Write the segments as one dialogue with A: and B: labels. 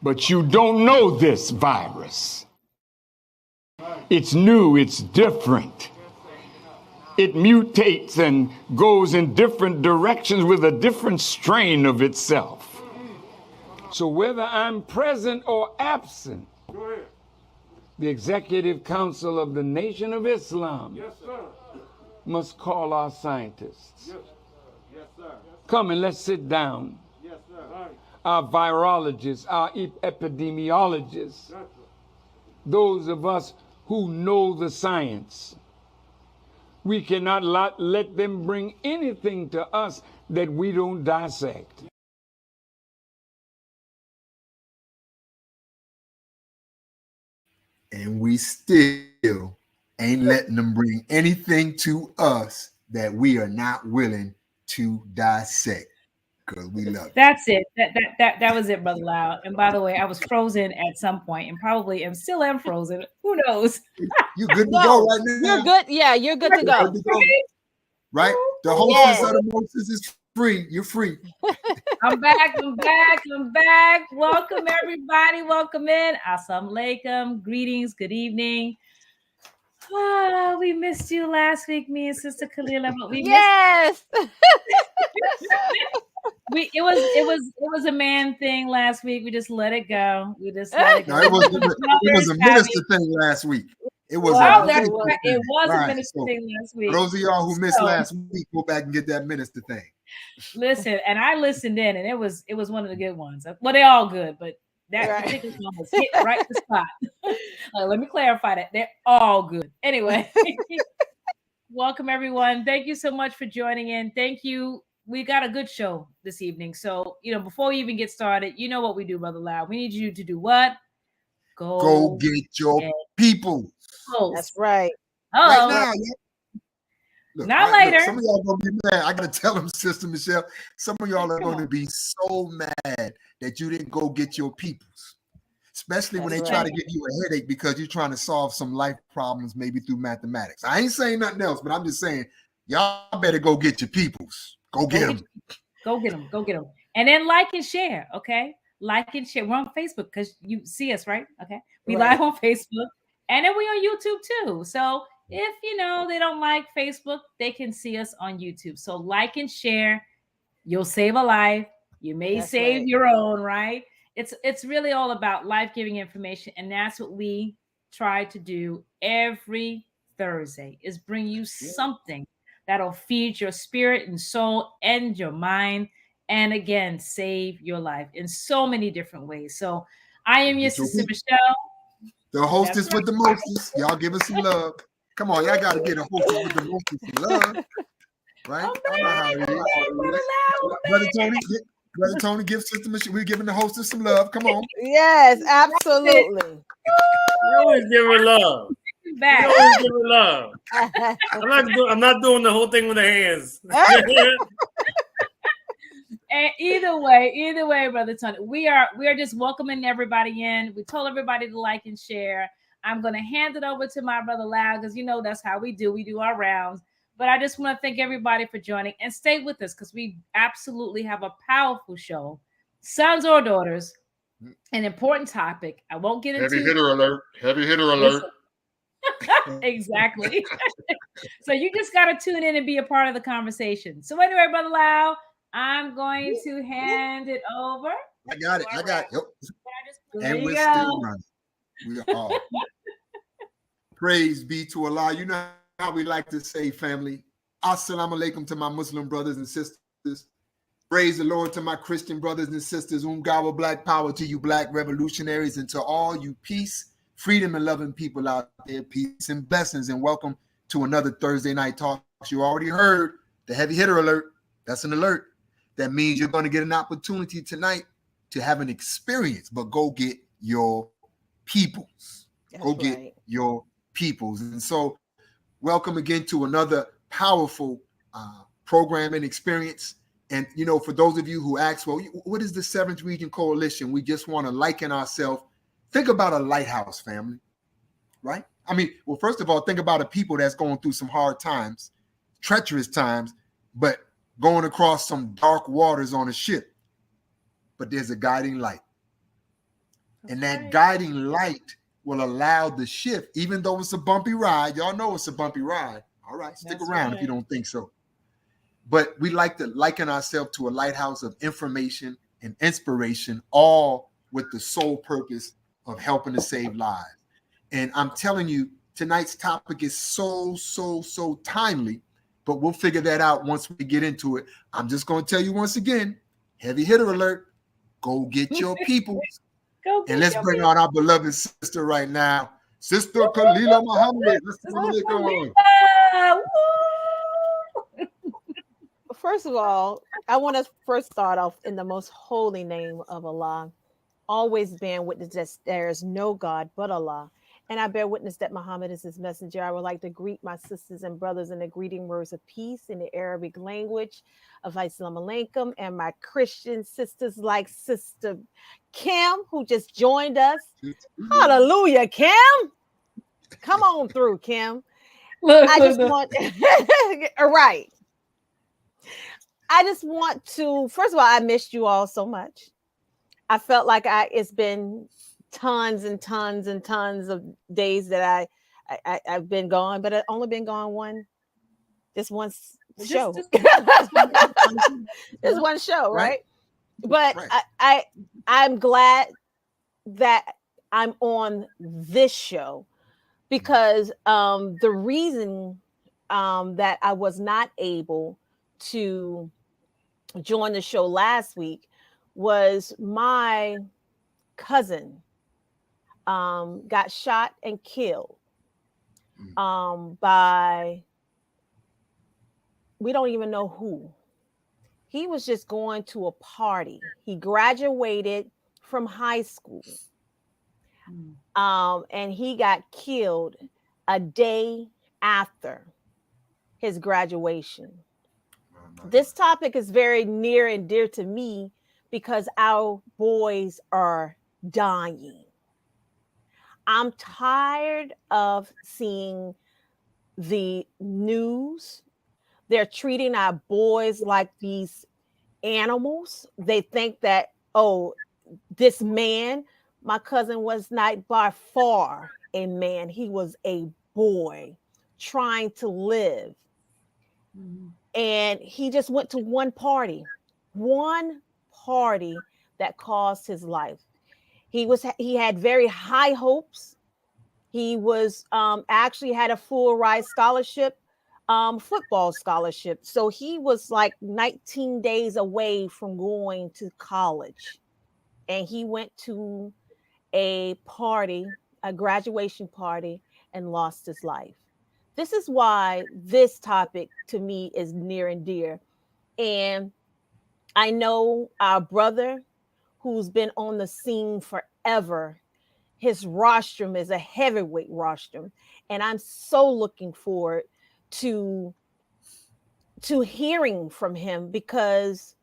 A: But you don't know this virus. It's new, it's different. It mutates and goes in different directions with a different strain of itself. So whether I'm present or absent, the Executive Council of the Nation of Islam must call our scientists. Come and let's sit down. Our virologists, our epidemiologists, those of us who know the science. We cannot let them bring anything to us that we don't dissect.
B: And we still ain't letting them bring anything to us that we are not willing to dissect. Because we love it.
C: That's it. That was it, Brother Lau. And by the way, I was frozen at some point and probably still am frozen. Who knows?
B: You good to go right now?
D: You're good. Yeah, you're good to go.
B: Right? The hostess of the Moses is free. You're free.
C: I'm back. Welcome, everybody. Welcome in. Assalamu alaikum. Greetings. Good evening. Oh, we missed you last week, me and Sister Kalila, but we
D: missed
C: it was a man thing last week. We just let it go.
B: No, it was a minister thing last week. It was a minister
C: thing last week.
B: For those of y'all who missed last week, go back and get that minister thing.
C: Listen, and I listened in, and it was one of the good ones. Well, they're all good, but that particular one was hit right in the spot. Let me clarify that. They're all good. Anyway, welcome everyone. Thank you so much for joining in. Thank you. We got a good show this evening. So, before we even get started, you know what we do, Brother Lau. We need you to do what?
B: Go get your people.
D: That's right.
C: Oh,
B: right now. Look,
C: not later.
B: Look, some of y'all gonna be mad. I gotta tell them, Sister Michelle. Some of y'all are going to be so mad that you didn't go get your peoples, especially when they try to give you a headache because you're trying to solve some life problems, maybe through mathematics. I ain't saying nothing else, but I'm just saying y'all better go get your peoples. Go get them.
C: Go get them. Go get them. And then like and share. Okay, like and share. We're on Facebook because you see us, right? Okay, we live on Facebook, and then we on YouTube too. So if they don't like Facebook, they can see us on YouTube. So like and share. You'll save a life. You may save your own, right? It's really all about life-giving information, and that's what we try to do every Thursday, is bring you something that'll feed your spirit and soul and your mind, and again, save your life in so many different ways. So I am your sister Michelle.
B: The hostess with the mostest. Y'all give us some love. Come on, y'all got to get a hostess with the mostest some love. Right? Brother Tony, give Sister Michelle. We're giving the hostess some love. Come on.
D: Yes, absolutely.
E: You always give her love.
C: Back.
E: You always give her love. I'm not doing the whole thing with the hands.
C: And either way, Brother Tony, we are just welcoming everybody in. We told everybody to like and share. I'm going to hand it over to my brother Lau because that's how we do. We do our rounds. But I just want to thank everybody for joining, and stay with us because we absolutely have a powerful show. Sons or daughters, an important topic. I won't get into
B: Heavy hitter alert. Heavy hitter alert.
C: Exactly. So you just got to tune in and be a part of the conversation. So anyway, Brother Lau, I'm going to hand it over.
B: I got it. Yep. And we're still running. We are. Praise be to Allah. You know how we like to say, family. Assalamu alaikum to my Muslim brothers and sisters. Praise the Lord to my Christian brothers and sisters. Gawa black power to you black revolutionaries, and to all you peace, freedom, and loving people out there. Peace and blessings, and welcome to another Thursday night talk. You already heard the heavy hitter alert. That's an alert. That means you're going to get an opportunity tonight to have an experience, but go get your peoples. Get your peoples. And so welcome again to another powerful program and experience. And, for those of you who ask, well, what is the 7th Region Coalition? We just want to liken ourselves. Think about a lighthouse, family, right? I mean, well, first of all, think about a people that's going through some hard times, treacherous times, but going across some dark waters on a ship. But there's a guiding light. And that guiding light will allow the shift, even though it's a bumpy ride. Y'all know it's a bumpy ride. All right, stick around if you don't think so. But we like to liken ourselves to a lighthouse of information and inspiration, all with the sole purpose of helping to save lives. And I'm telling you, tonight's topic is so timely, but we'll figure that out once we get into it. I'm just going to tell you once again, heavy hitter alert, go get your people. And let's bring on our beloved sister right now, Sister Khalila Muhammad.
D: First of all, I want to first start off in the most holy name of Allah, always bearing witness that there is no God but Allah. And I bear witness that Muhammad is his messenger. I would like to greet my sisters and brothers in the greeting words of peace in the Arabic language of Assalamu alaikum, and my Christian sisters like Sister Kim, who just joined us. Hallelujah, Kim. Come on through, Kim. I just want right. I just want to, first of all, I missed you all so much. I felt like it's been tons and tons and tons of days that I've been gone, but I've only been gone just one show. Just one show, right? But right. I'm glad that I'm on this show because the reason that I was not able to join the show last week was my cousin got shot and killed by, we don't even know who. He was just going to a party. He graduated from high school, and he got killed a day after his graduation. This topic is very near and dear to me because our boys are dying. I'm tired of seeing the news. They're treating our boys like these animals. They think that, oh, this man, my cousin was not by far a man. He was a boy trying to live. And he just went to one party that caused his life. He had very high hopes. He was actually had a full ride scholarship, football scholarship. So he was like 19 days away from going to college. And he went to a party, a graduation party, and lost his life. This is why this topic to me is near and dear. And I know our brother who's been on the scene forever, his rostrum is a heavyweight rostrum. And I'm so looking forward to hearing from him because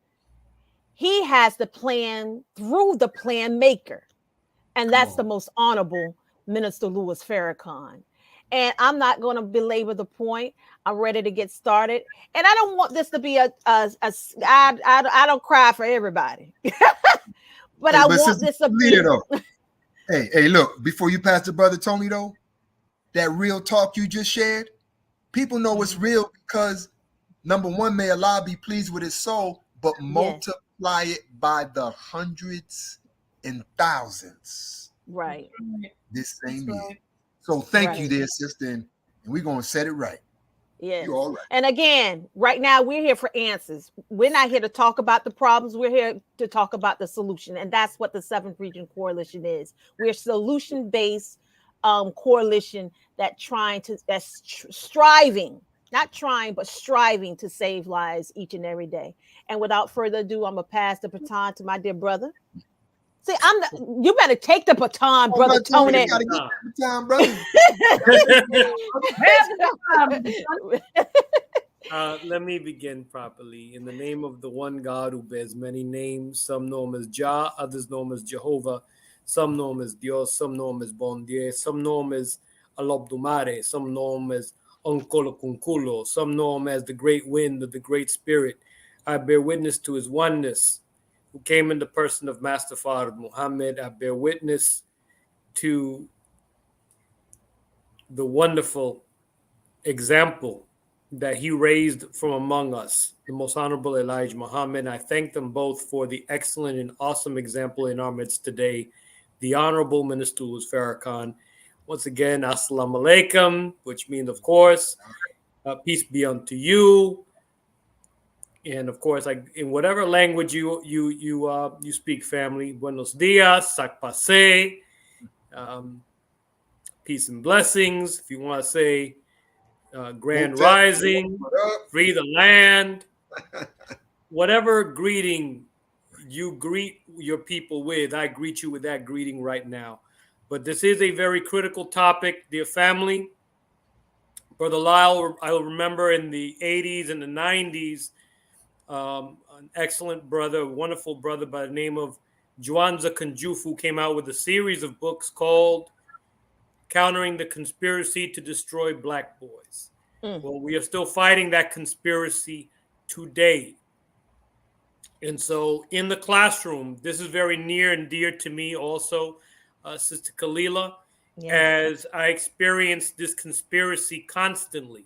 D: he has the plan through the plan maker. And that's the most honorable Minister Louis Farrakhan. And I'm not going to belabor the point. I'm ready to get started. And I don't want this to be I don't cry for everybody. But I want this to be.
B: Hey, look, before you pass to Brother Tony, though, that real talk you just shared, people know it's real because, number one, may Allah be pleased with his soul, but multiply it by the hundreds and thousands.
D: Right.
B: This same year. So thank you there, sister, and we're going to set it right.
D: Yes.
B: You're all right.
D: And again, right now, we're here for answers. We're not here to talk about the problems. We're here to talk about the solution. And that's what the 7th Region Coalition is. We're a solution-based coalition that's striving, not trying, but striving to save lives each and every day. And without further ado, I'm going to pass the baton to my dear brother. See, you better take the baton, Brother Tony.
B: You gotta get the baton,
E: brother. Let me begin properly. In the name of the one God who bears many names, some know him as Jah, others know him as Jehovah, some know him as Dios, some know him as Bon Dieu, some know him as Alobdumare, some know him as Onkolo Kunkulo, some know him as the great wind of the great spirit. I bear witness to his oneness, who came in the person of Master Fard Muhammad. I bear witness to the wonderful example that he raised from among us, the Most Honorable Elijah Muhammad. I thank them both for the excellent and awesome example in our midst today. The Honorable Minister Louis Farrakhan. Once again, Assalamu alaikum, which means, of course, peace be unto you. And of course, in whatever language you speak, family, buenos dias, sac passe, peace and blessings. If you want to say grand rising, free the land, whatever greeting you greet your people with, I greet you with that greeting right now. But this is a very critical topic, dear family. Brother Lyle, I remember in the 80s and the 90s, an excellent brother, a wonderful brother by the name of Juanza Kanjufu came out with a series of books called Countering the Conspiracy to Destroy Black Boys. Well, we are still fighting that conspiracy today. And so in the classroom, this is very near and dear to me also, Sister Kalila, as I experience this conspiracy constantly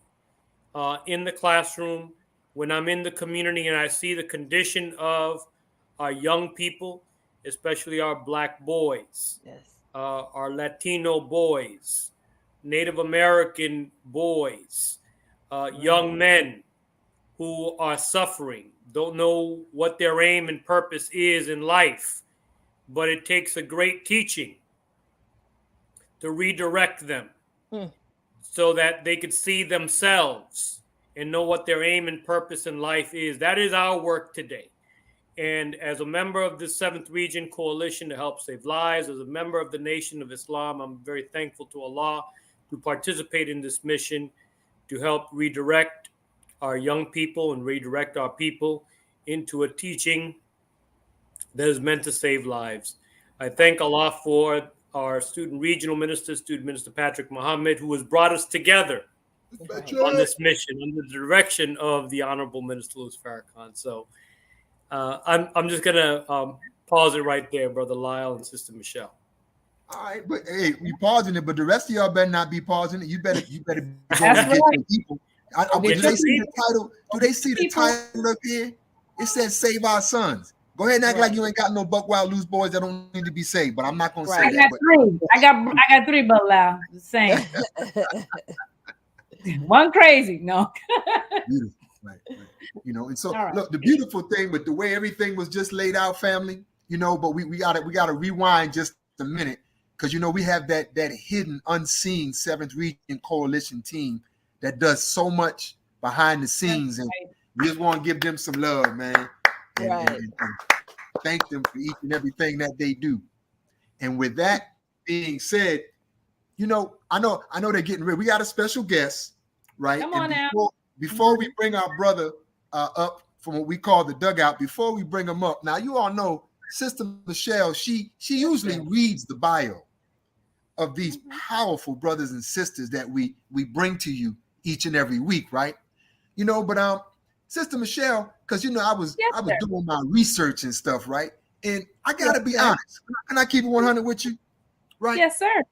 E: in the classroom, when I'm in the community and I see the condition of our young people, especially our Black boys, our Latino boys, Native American boys, young men who are suffering, don't know what their aim and purpose is in life, but it takes a great teaching to redirect them so that they could see themselves and know what their aim and purpose in life is. That is our work today. And as a member of the 7th Region Coalition to Help Save Lives, as a member of the Nation of Islam, I'm very thankful to Allah to participate in this mission to help redirect our young people and redirect our people into a teaching that is meant to save lives. I thank Allah for our student regional minister, Student Minister Patrick Muhammad, who has brought us together on this mission under the direction of the Honorable Minister Louis Farrakhan. So I'm just gonna pause it right there, Brother Lyle and Sister Michelle.
B: All right, but hey, we pausing it, but the rest of y'all better not be pausing it. You better go and
C: That's
B: get
C: right.
B: your people. Do they see the title? Do they see the title up here? It says "Save Our Sons." Go ahead and act like you ain't got no buck wild loose boys that don't need to be saved. But I'm not gonna say
C: I
B: that.
C: got three. I got three, but loud. The same. One crazy. No.
B: Beautiful. Right. You know, and so look, the beautiful thing with the way everything was just laid out, family, you know, but we gotta rewind just a minute, because you know we have that hidden, unseen 7th Region Coalition team that does so much behind the scenes, and we just want to give them some love, man. And thank them for each and everything that they do. And with that being said, you know, I know they're getting ready. We got a special guest, right?
C: Come on now.
B: Before we bring our brother up from what we call the dugout, before we bring him up, now you all know Sister Michelle, she usually reads the bio of these powerful brothers and sisters that we bring to you each and every week, right? You know, but Sister Michelle, because you know I was doing my research and stuff, right? And I gotta be honest. Can I keep it 100 with you? Right?
C: Yes, sir.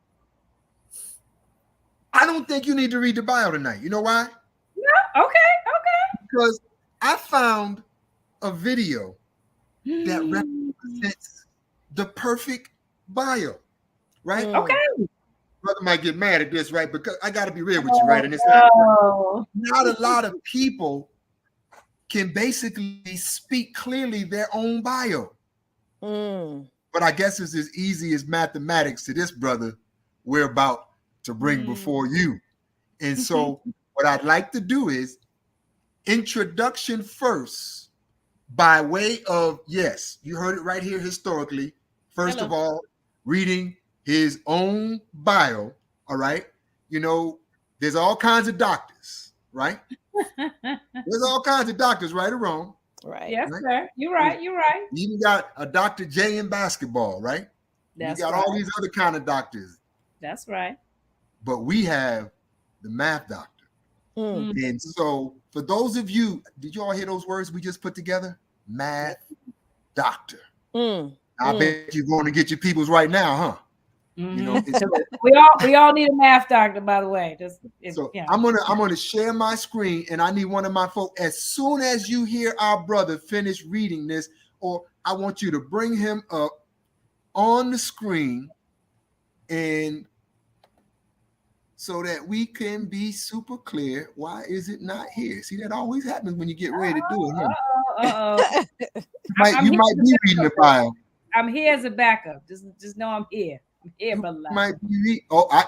B: I don't think you need to read the bio tonight. You know why?
C: No. Okay.
B: Because I found a video that represents the perfect bio, right?
C: Okay.
B: Brother might get mad at this, right? Because I got to be real with you, right? And it's not a lot of people can basically speak clearly their own bio. But I guess it's as easy as mathematics to this brother we're about to bring before you. And so what I'd like to do is introduction first by way of, yes, you heard it right here historically. First of all, reading his own bio, all right? You know, there's all kinds of doctors, right? There's all kinds of doctors, right or wrong.
D: Right.
C: Yes, sir. You're right. You're right.
B: You even got a Dr. J in basketball, right?
C: That's
B: you got all these other kind of doctors.
C: That's right.
B: But we have the math doctor. And so for those of you, did you all hear those words we just put together? Math doctor. I bet you're going to get your peoples right now, huh?
C: Mm-hmm.
B: You know,
C: we all need a math doctor, by the way.
B: I'm gonna share my screen, and I need one of my folks. As soon as you hear our brother finish reading this, or I want you to bring him up on the screen, and so that we can be super clear. Why is it not here? See, that always happens when you get ready to do it. Huh? You might be reading the file.
C: I'm here as a backup. Just know I'm here. I'm here, brother.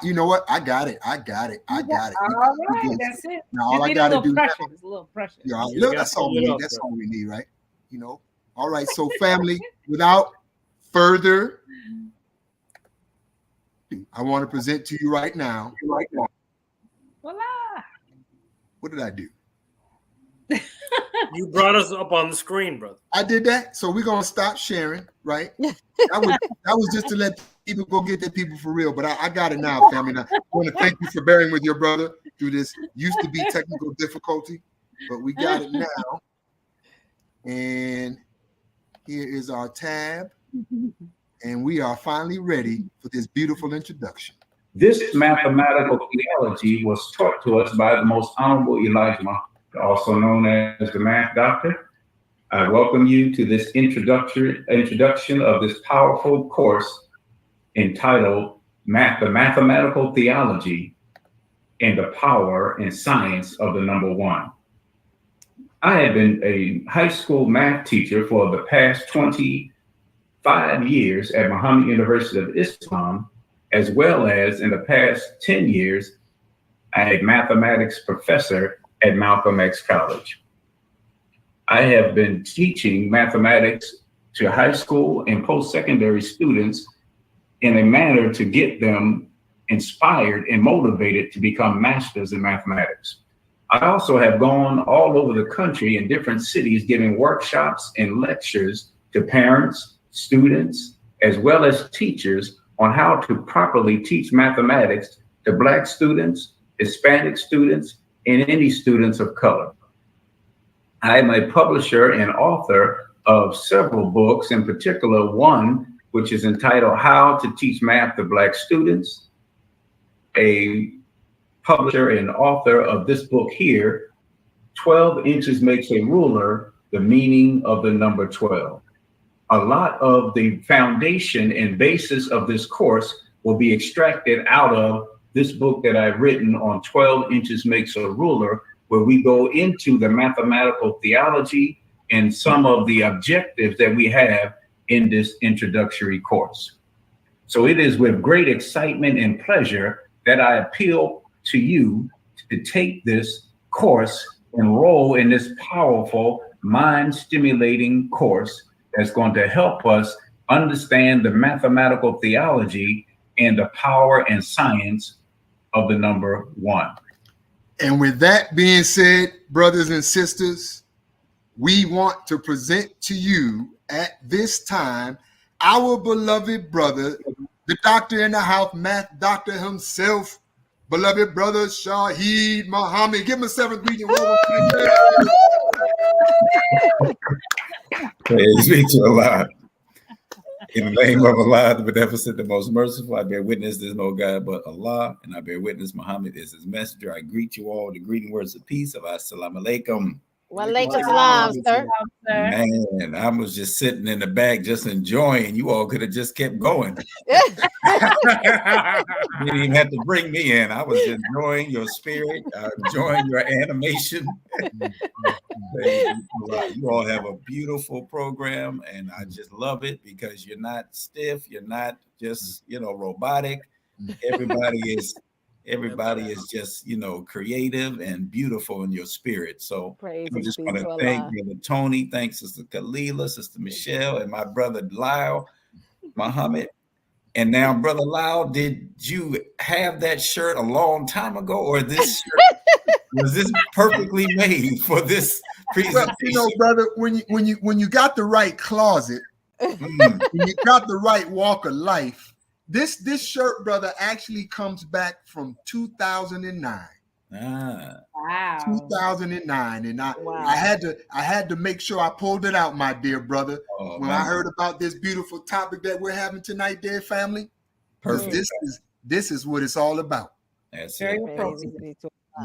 B: You know what? I got it. I got it.
C: All right, that's it.
B: Now all I gotta do.
C: There's a little pressure.
B: Yeah, look, that's all we need. That's all we need, right? You know. All right. So, family, without further, I want to present to you right now.
C: Voila.
B: What did I do?
E: You brought us up on the screen, brother.
B: I did that. So we're gonna stop sharing, right? That was just to let people go get their people for real. But I got it now, family. Now, I want to thank you for bearing with your brother through this used to be technical difficulty, but we got it now. And here is our tab. And we are finally ready for this beautiful introduction.
F: This mathematical theology was taught to us by the most honorable Elijah, also known as the Math Doctor. I welcome you to this introduction of this powerful course entitled The Mathematical Theology and the Power and Science of the Number One. I have been a high school math teacher for the past 25 years at Muhammad University of Islam, as well as in the past 10 years, a mathematics professor at Malcolm X College. I have been teaching mathematics to high school and post-secondary students in a manner to get them inspired and motivated to become masters in mathematics. I also have gone all over the country in different cities giving workshops and lectures to parents, students, as well as teachers on how to properly teach mathematics to Black students, Hispanic students, and any students of color. I am a publisher and author of several books, in particular one which is entitled How to Teach Math to Black Students, a publisher and author of this book here, 12 Inches Makes a Ruler, The Meaning of the Number 12. A lot of the foundation and basis of this course will be extracted out of this book that I've written on 12 Inches Makes a Ruler, where we go into the mathematical theology and some of the objectives that we have in this introductory course. So it is with great excitement and pleasure that I appeal to you to take this course, enroll in this powerful, mind-stimulating course that's going to help us understand the mathematical theology and the power and science of the number one.
B: And with that being said, brothers and sisters, we want to present to you at this time our beloved brother, the doctor in the house, math doctor himself, beloved brother Shaheed Muhammad. Give him a 7th greeting.
F: Praise be to Allah. In the name of Allah, the beneficent, the most merciful, I bear witness there's no God but Allah, and I bear witness Muhammad is his messenger. I greet you all the greeting words of peace of Assalamu alaikum.
D: Wa alaikum salam, sir.
F: Man, I was just sitting in the back, just enjoying. You all could have just kept going. You didn't even have to bring me in. I was enjoying your spirit, enjoying your animation. You all have a beautiful program, and I just love it because you're not stiff. You're not just, robotic. Everybody is just, creative and beautiful in your spirit. So I just want to thank Brother Tony, thanks Sister Kalila, Sister Michelle, and my brother Lyle Muhammad. And now, Brother Lyle, did you have that shirt a long time ago, or this shirt was this perfectly made for this presentation?
B: Well, brother, when you got the right closet, when you got the right walk of life, this shirt, brother, actually comes back from 2009.
C: Wow.
B: 2009, and
D: Wow.
B: I had to make sure I pulled it out, my dear brother, when I heard about this beautiful topic that we're having tonight, dear family.
G: Perfect.
B: This is what it's all about.
G: That's
C: Very
G: it.
C: appropriate.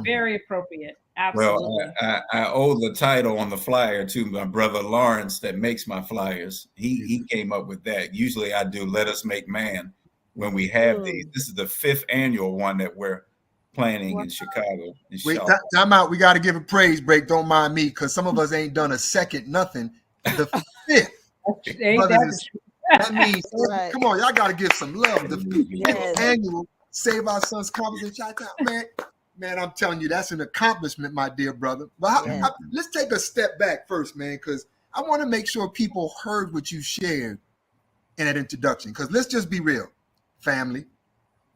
C: Very appropriate. Absolutely.
G: Well, I owe the title on the flyer to my brother Lawrence that makes my flyers. He came up with that. Usually I do Let Us Make Man when we have these. This is the 5th annual one that we're planning in Chicago.
B: Wait, time out. We got to give a praise break. Don't mind me, because some of us ain't done a second nothing. The 5th. That means, come on, y'all got to give some love. The 5th annual Save Our Sons Conference in Chi-Town. Man, I'm telling you, that's an accomplishment, my dear brother. But let's take a step back first, man, because I want to make sure people heard what you shared in that introduction. Because let's just be real, family.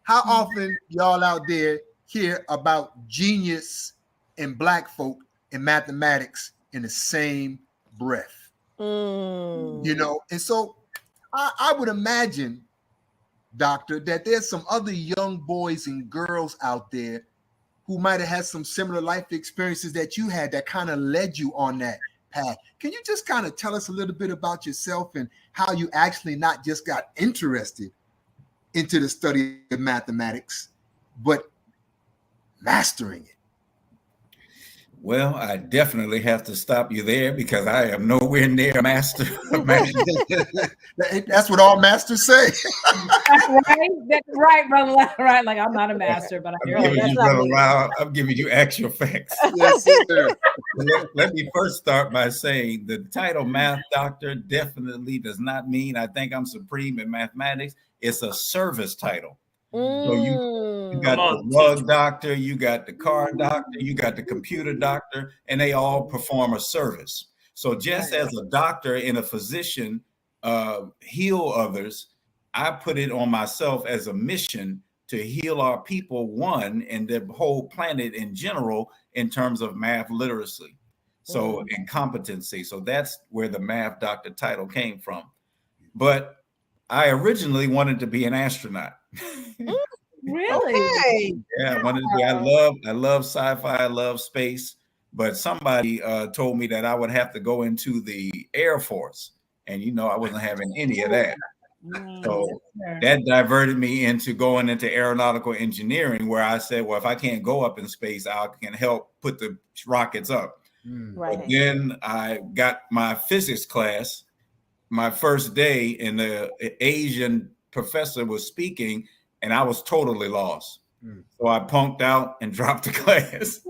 B: How often y'all out there hear about genius and black folk in mathematics in the same breath? You know, and so I would imagine, Doctor, that there's some other young boys and girls out there who might have had some similar life experiences that you had that kind of led you on that path. Can you just kind of tell us a little bit about yourself and how you actually not just got interested into the study of mathematics, but mastering it?
G: Well, I definitely have to stop you there because I am nowhere near a master.
B: That's what all masters say.
C: That's right, brother. Right, like I'm not a master, but
G: I'm giving you actual facts.
B: Yes, sir.
G: Let me first start by saying the title Math Doctor definitely does not mean I think I'm supreme in mathematics. It's a service title. So you got the rug doctor, you got the car doctor, you got the computer doctor, and they all perform a service. So just as a doctor and a physician heal others, I put it on myself as a mission to heal our people, one, and the whole planet in general in terms of math literacy. So and competency. So that's where the Math Doctor title came from. But I originally wanted to be an astronaut.
C: Really?
D: Okay.
G: Yeah, I wanted to be. I love sci-fi. I love space. But somebody told me that I would have to go into the Air Force, and I wasn't having any of that. So that diverted me into going into aeronautical engineering, where I said, well, if I can't go up in space, I can help put the rockets up.
D: Right.
G: But then I got my physics class. My first day, and the Asian professor was speaking, and I was totally lost. So I punked out and dropped the class.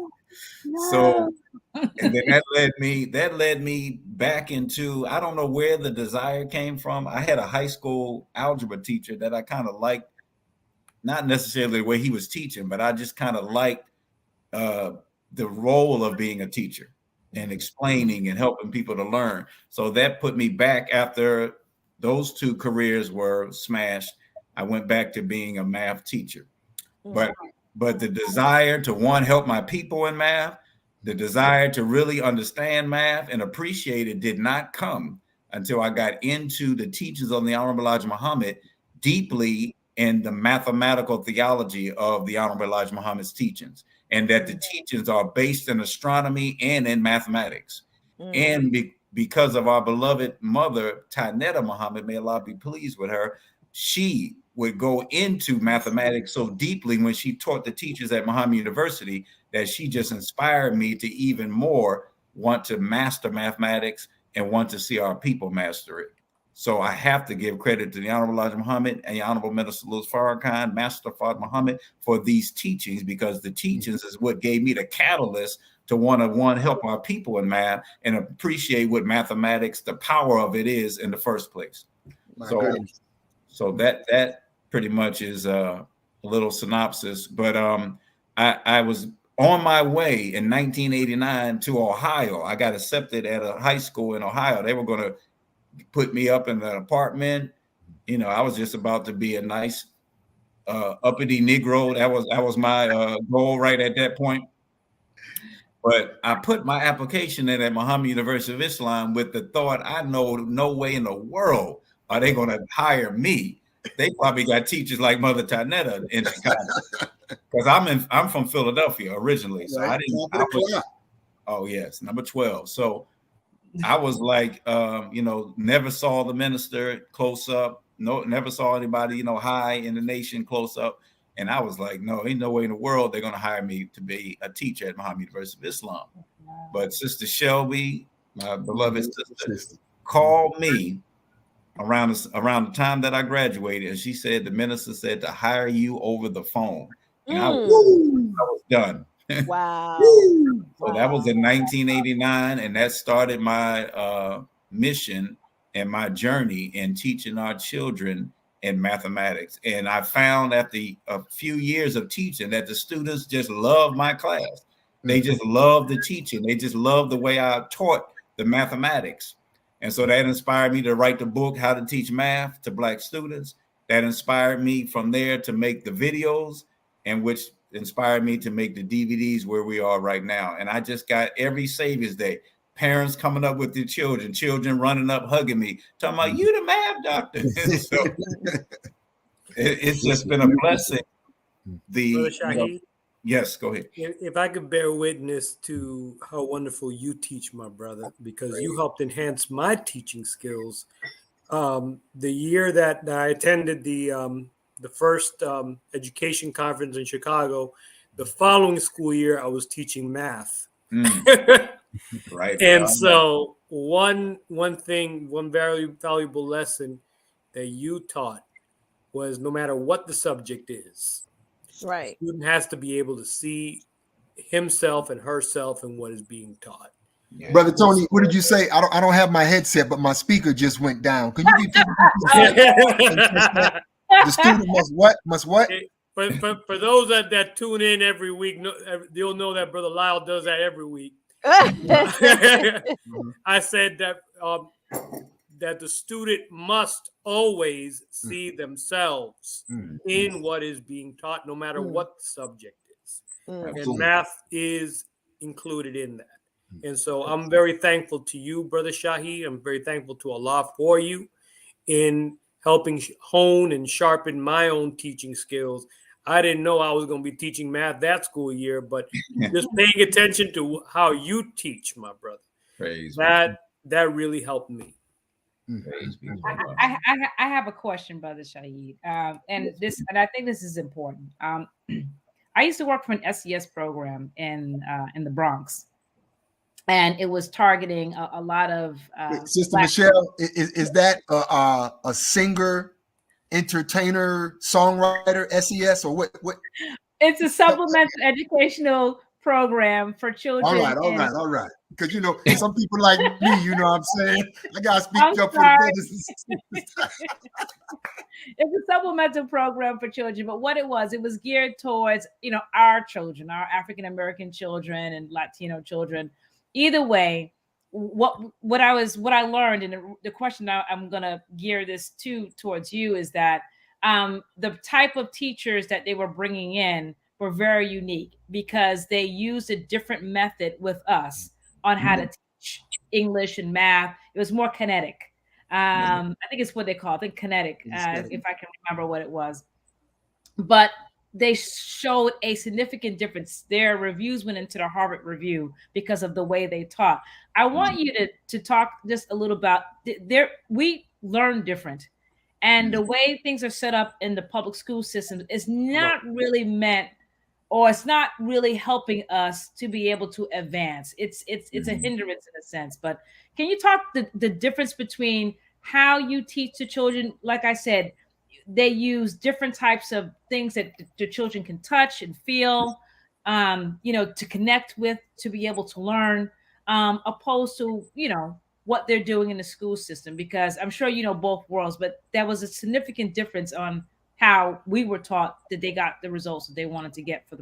G: So, and then that led me back into, I don't know where the desire came from. I had a high school algebra teacher that I kind of liked, not necessarily the way he was teaching, but I just kind of liked the role of being a teacher and explaining and helping people to learn. So that put me back after those two careers were smashed. I went back to being a math teacher. But the desire to, one, help my people in math, the desire to really understand math and appreciate it did not come until I got into the teachings of the Honorable Elijah Muhammad deeply in the mathematical theology of the Honorable Elijah Muhammad's teachings, and that the teachings are based in astronomy and in mathematics. And because of our beloved mother, Tainetta Muhammad, may Allah be pleased with her, she would go into mathematics so deeply when she taught the teachers at Muhammad University that she just inspired me to even more want to master mathematics and want to see our people master it. So I have to give credit to the Honorable Elijah Muhammad and the Honorable Minister Louis Farrakhan, Master Fard Muhammad, for these teachings, because the teachings is what gave me the catalyst to want to help our people in math and appreciate what mathematics, the power of it is in the first place. So that pretty much is a little synopsis. But I was on my way in 1989 to Ohio. I got accepted at a high school in Ohio. They were going to put me up in an apartment. I was just about to be a nice uppity Negro. That was my goal right at that point. But I put my application in at Muhammad University of Islam with the thought, I know no way in the world are they going to hire me. They probably got teachers like Mother Tainetta in Chicago. because I'm from Philadelphia originally, so
B: Right.
G: Oh yes, number 12. So I was like, never saw the minister close up. No, never saw anybody, high in the nation close up. And I was like, no, ain't no way in the world they're going to hire me to be a teacher at Muhammad University of Islam. But Sister Shelby, my beloved sister, called me around the time that I graduated, and she said the minister said to hire you over the phone. And I was done.
D: Wow.
G: So that was in 1989, and that started my mission and my journey in teaching our children in mathematics. And I found after a few years of teaching that the students just loved my class. They just loved the teaching. They just loved the way I taught the mathematics. And so that inspired me to write the book, How to Teach Math to Black Students. That inspired me from there to make the videos, and which inspired me to make the DVDs where we are right now. And I just got every Savior's Day, parents coming up with their children running up, hugging me, talking about, you the math doctor. So it's just been a blessing. Yes, go ahead.
E: If I could bear witness to how wonderful you teach, my brother, because you helped enhance my teaching skills. The year that I attended the first education conference in Chicago, the following school year, I was teaching math.
G: Right.
E: And so one very valuable lesson that you taught was no matter what the subject is,
D: right,
E: the student has to be able to see himself and herself in what is being taught.
B: Yeah. Brother Tony, what did you say? I don't have my headset, but my speaker just went down. Can you repeat? The student must what?
E: For those that tune in every week, they'll know that Brother Lyle does that every week. I said that that the student must always see themselves in what is being taught, no matter what the subject is. And math is included in that. And so I'm very thankful to you, Brother Shahi. I'm very thankful to Allah for you in helping hone and sharpen my own teaching skills. I didn't know I was going to be teaching math that school year, but just paying attention to how you teach, my brother, that really helped me.
C: I have a question, Brother Shaheed, and I think this is important. I used to work for an SES program in the Bronx, and it was targeting a lot of
B: Sister Michelle. Is that a singer, entertainer, songwriter, SES, or what?
C: It's a supplemental educational program for children.
B: All right. Because some people like me, what I'm saying, I gotta speak up for the brothers.
C: It's a supplemental program for children, but what it was geared towards our children, our African American children and Latino children. Either way, what I learned, and the question I'm gonna gear this towards you is that the type of teachers that they were bringing in were very unique because they used a different method with us on how to teach English and math. It was more kinetic. I think it's what they call it. I think kinetic, if I can remember what it was. But they showed a significant difference. Their reviews went into the Harvard Review because of the way they taught. I want you to talk just a little about we learn different. And the way things are set up in the public school system is not really meant, or it's not really helping us to be able to advance. It's a hindrance in a sense. But can you talk the difference between how you teach the children? Like I said, they use different types of things that the children can touch and feel, to connect with, to be able to learn, opposed to, what they're doing in the school system, because I'm sure both worlds, but there was a significant difference on how we were taught that they got the results that they wanted to get for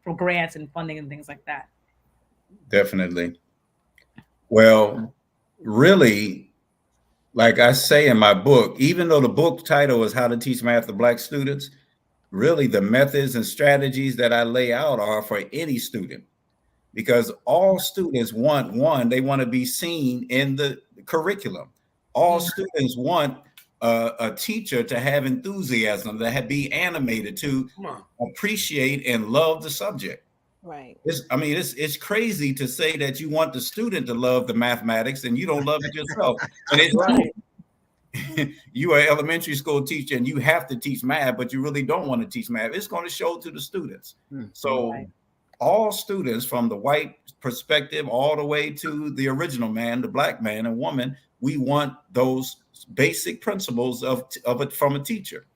C: for grants and funding and things like that.
G: Definitely. Well, really, like I say in my book, even though the book title is How to Teach Math to Black Students, really the methods and strategies that I lay out are for any student, because all students they want to be seen in the curriculum. All students want a teacher to have enthusiasm, to be animated, to appreciate and love the subject.
D: Right.
G: It's crazy to say that you want the student to love the mathematics and you don't love it yourself. And it's right. You are an elementary school teacher and you have to teach math, but you really don't want to teach math. It's going to show to the students. So all students, from the white perspective all the way to the original man, the black man and woman, we want those basic principles of it from a teacher.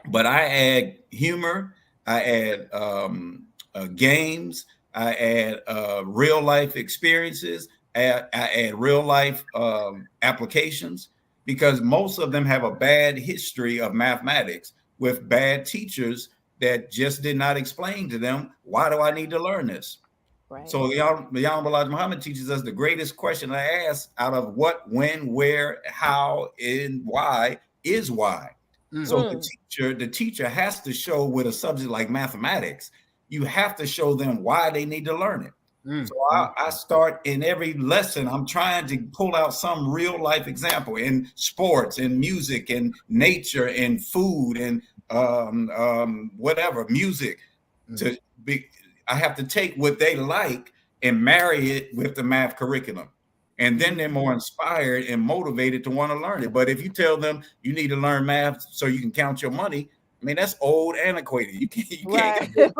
G: But I add humor, I add games, I add real life experiences, I add real life applications, because most of them have a bad history of mathematics with bad teachers that just did not explain to them, why do I need to learn this? Right. So the Honorable Elijah Muhammad teaches us the greatest question I ask out of what, when, where, how, and why is why. So the teacher has to show, with a subject like mathematics, you have to show them why they need to learn it. So I start in every lesson, I'm trying to pull out some real life example in sports, in music, in nature, in food, and whatever, music. I have to take what they like and marry it with the math curriculum. And then they're more inspired and motivated to want to learn it. But if you tell them you need to learn math so you can count your money, I mean, that's old, antiquated. You can't get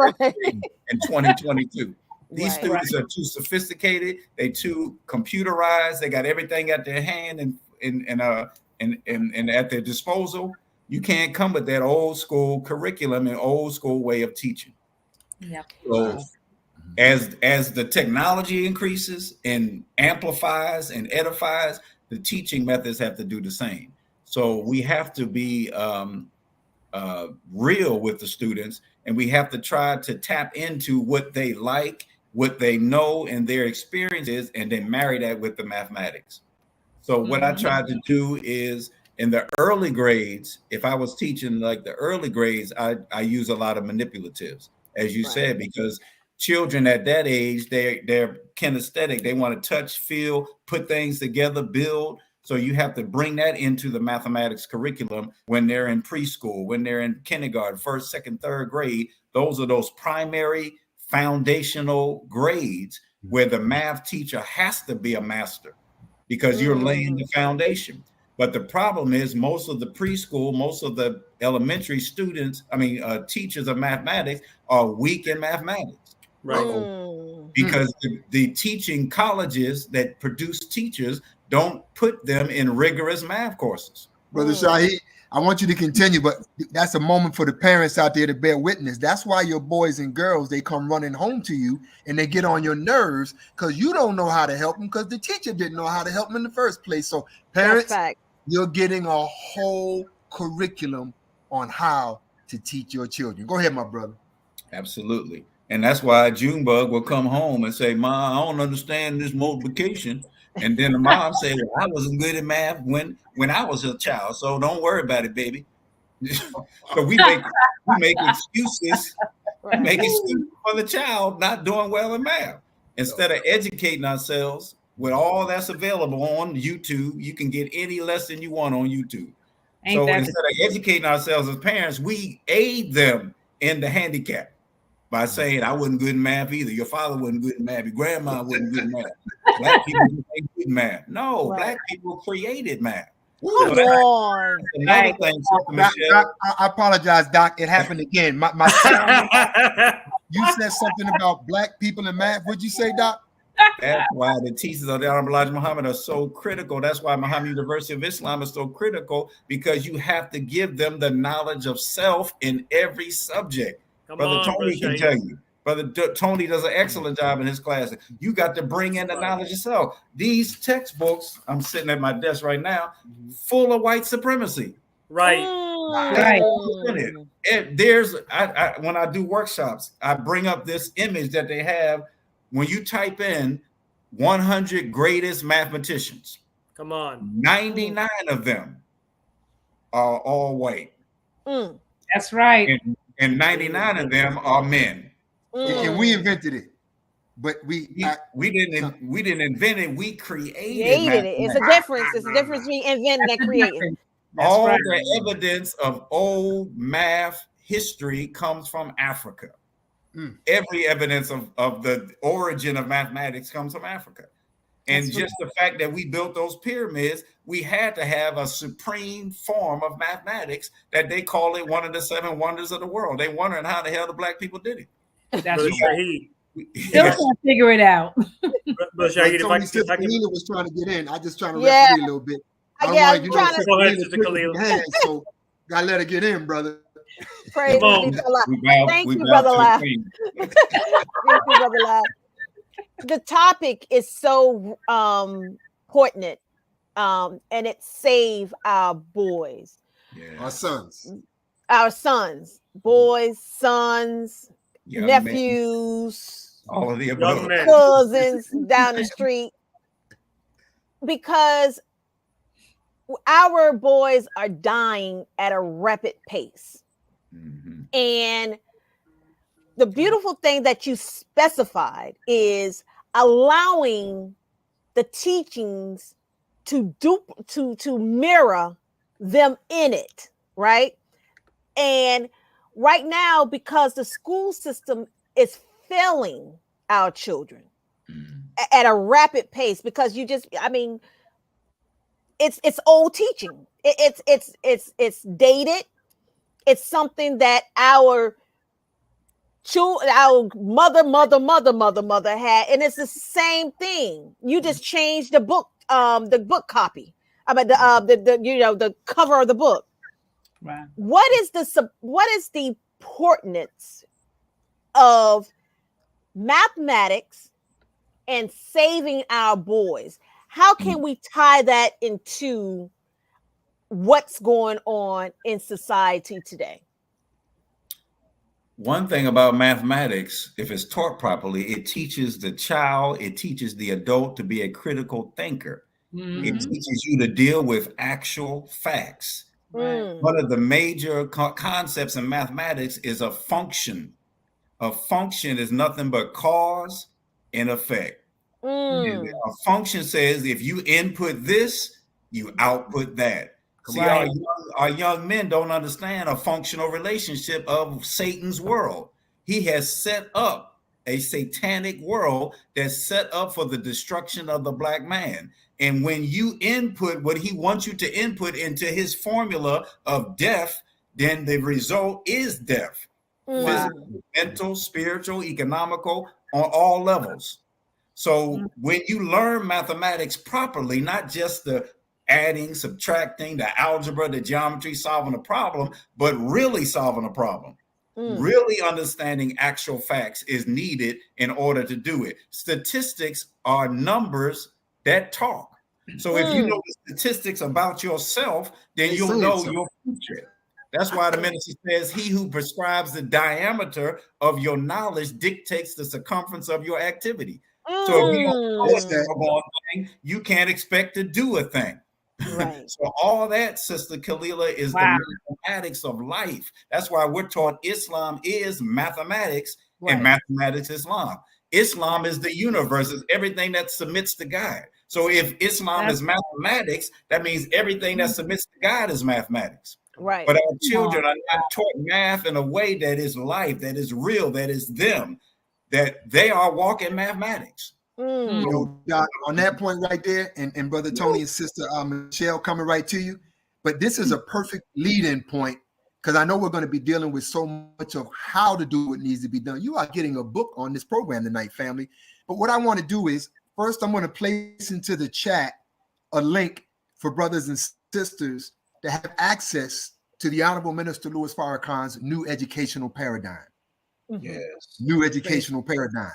G: in 2022. These students are too sophisticated. They too computerized. They got everything at their hand and at their disposal. You can't come with that old school curriculum and old school way of teaching. Yeah. So as the technology increases and amplifies and edifies, the teaching methods have to do the same. So we have to be real with the students, and we have to try to tap into what they like, what they know, and their experiences, and then marry that with the mathematics. So what I tried to do is, in the early grades, if I was teaching like the early grades, I use a lot of manipulatives, as you said, because children at that age, they're kinesthetic. They want to touch, feel, put things together, build. So you have to bring that into the mathematics curriculum when they're in preschool, when they're in kindergarten, first, second, third grade. Those are those primary foundational grades where the math teacher has to be a master, because you're laying the foundation. But the problem is, most of the preschool, most of the elementary students, teachers of mathematics are weak in mathematics. Right. Because the teaching colleges that produce teachers don't put them in rigorous math courses.
B: Brother Shaheed, I want you to continue, but that's a moment for the parents out there to bear witness. That's why your boys and girls, they come running home to you and they get on your nerves because you don't know how to help them, because the teacher didn't know how to help them in the first place. So parents, you're getting a whole curriculum on how to teach your children. Go ahead, my brother.
G: Absolutely. And that's why Junebug will come home and say, "Ma, I don't understand this multiplication." And then the mom said, "Well, I wasn't good at math when I was a child, so don't worry about it, baby." So we make excuses. We make excuses for the child not doing well in math. Instead of educating ourselves with all that's available on YouTube, you can get any lesson you want on YouTube. So instead of educating ourselves as parents, we aid them in the handicap by saying, "I wasn't good in math either. Your father wasn't good in math. Your grandma wasn't good in math. Black people didn't make good math." No, Black people created math.
B: So another thing, Doc, I apologize, Doc. It happened again. My you said something about Black people in math. What'd you say, Doc?
G: That's why the teachers of the Honorable Elijah Muhammad are so critical. That's why Muhammad University of Islam is so critical, because you have to give them the knowledge of self in every subject. Brother Tony can tell you. Brother Tony does an excellent job in his class. You got to bring in the knowledge yourself. These textbooks, I'm sitting at my desk right now, full of white supremacy.
E: Right.
G: When I do workshops, I bring up this image that they have. When you type in 100 greatest mathematicians,
E: come on,
G: 99 of them are all white.
C: That's right.
G: And 99 of them are men.
B: And we invented it, but we didn't
G: invent it. We created
D: it. It's a difference. It's a difference between inventing and creating.
G: All
C: right.
G: the evidence of old math history comes from Africa. Every evidence of the origin of mathematics comes from Africa. And
C: That's
G: just the fact that we built those pyramids, we had to have a supreme form of mathematics that they call it one of the 7 wonders of the world. They wondering how the hell the black people did it.
C: That's
E: Brother
C: right.
E: Shahid,
C: Still can't figure it out.
E: Brother Shahid, if
B: Tony
E: I
B: Sister
E: can,
B: Kalila was trying to get in. I just trying to
D: Yeah.
B: referee a little bit. I don't
D: Yeah,
B: want you know
D: I'm trying to-
E: Go ahead,
B: Kalila
E: Sister
B: quick with
E: Kalila.
B: your hands, so gotta let her get in, brother.
D: Praise
E: Come on.
D: be to Allah. Thank you,
G: bow
D: Brother
G: to the
D: Lai.
G: queen.
D: Thank you, Brother Lai. The topic is so pertinent, and it save our boys,
B: Our sons.
D: boys, sons,
G: Young
D: nephews,
G: men, all of the
E: Young
G: above.
E: men.
D: cousins down the street, because our boys are dying at a rapid pace. And the beautiful thing that you specified is allowing the teachings to mirror them in it, right? And right now, because the school system is failing our children at a rapid pace, because it's old teaching. It's dated. It's something that our mother had, and it's the same thing. You just changed the book copy. I mean the cover of the book.
C: Right.
D: What is the importance of mathematics and saving our boys? How can we tie that into what's going on in society today?
G: One thing about mathematics, if it's taught properly, it teaches the child, it teaches the adult to be a critical thinker. It teaches you to deal with actual facts. One of the major concepts in mathematics is a function. A function is nothing but cause and effect. And a function says if you input this, you output that. See, our young men don't understand a functional relationship of Satan's world. He has set up a satanic world that's set up for the destruction of the black man. And when you input what he wants you to input into his formula of death, then the result is death. Physical, mental, spiritual, economical, on all levels. So when you learn mathematics properly, not just the adding, subtracting, the algebra, the geometry, solving a problem, but really solving a problem. Really understanding actual facts is needed in order to do it. Statistics are numbers that talk. So if you know the statistics about yourself, then you'll know your future. That's why the minister says, he who prescribes the diameter of your knowledge dictates the circumference of your activity. So if you don't know thing, you can't expect to do a thing.
D: Right.
G: So all that, Sister Kalila, is the mathematics of life. That's why we're taught Islam is mathematics and mathematics Islam. Islam is the universe, is everything that submits to God. So if Islam is mathematics, that means everything that submits to God is mathematics.
D: Right.
G: But our children are not taught math in a way that is life, that is real, that is them, that they are walking mathematics.
B: You know, Doc, on that point right there, and Brother Tony and Sister Michelle coming right to you. But this is a perfect lead-in point, because I know we're going to be dealing with so much of how to do what needs to be done. You are getting a book on this program tonight, family. But what I want to do is, first, I'm going to place into the chat a link for brothers and sisters to have access to the Honorable Minister Louis Farrakhan's new educational paradigm.
G: Yes.
B: New educational paradigm.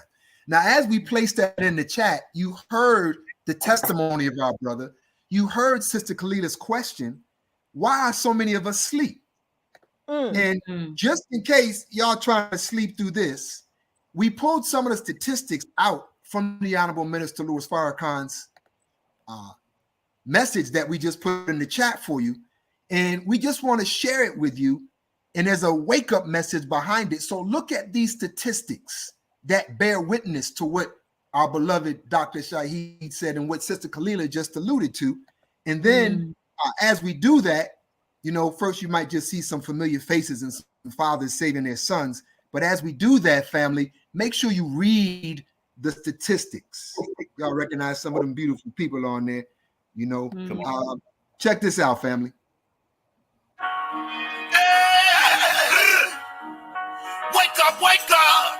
B: Now, as we placed that in the chat, you heard the testimony of our brother. You heard Sister Kalila's question, why are so many of us asleep? And just in case y'all trying to sleep through this, we pulled some of the statistics out from the Honorable Minister Louis Farrakhan's message that we just put in the chat for you. And we just want to share it with you. And there's a wake-up message behind it. So look at these statistics that bear witness to what our beloved Dr. Shahid said and what Sister Kalila just alluded to. And then as we do that, You know, first you might just see some familiar faces and some fathers saving their sons. But as we do that, family, make sure you read the statistics. Y'all recognize some of them beautiful people on there. You know, check this out, family.
H: Wake up, wake up.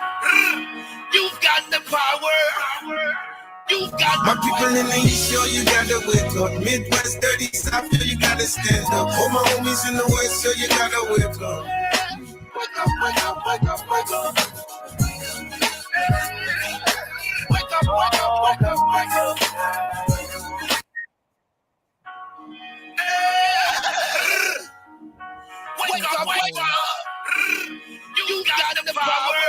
H: You've got the power. You've got my people in the East, yo, you gotta wake up. Midwest, dirty South, yo, you gotta stand up. All my homies in the West, yo, you gotta wake up. Wake up, wake up, wake up, wake up. Wake up, wake up, wake up, wake up. Wake up, wake up. You got the power.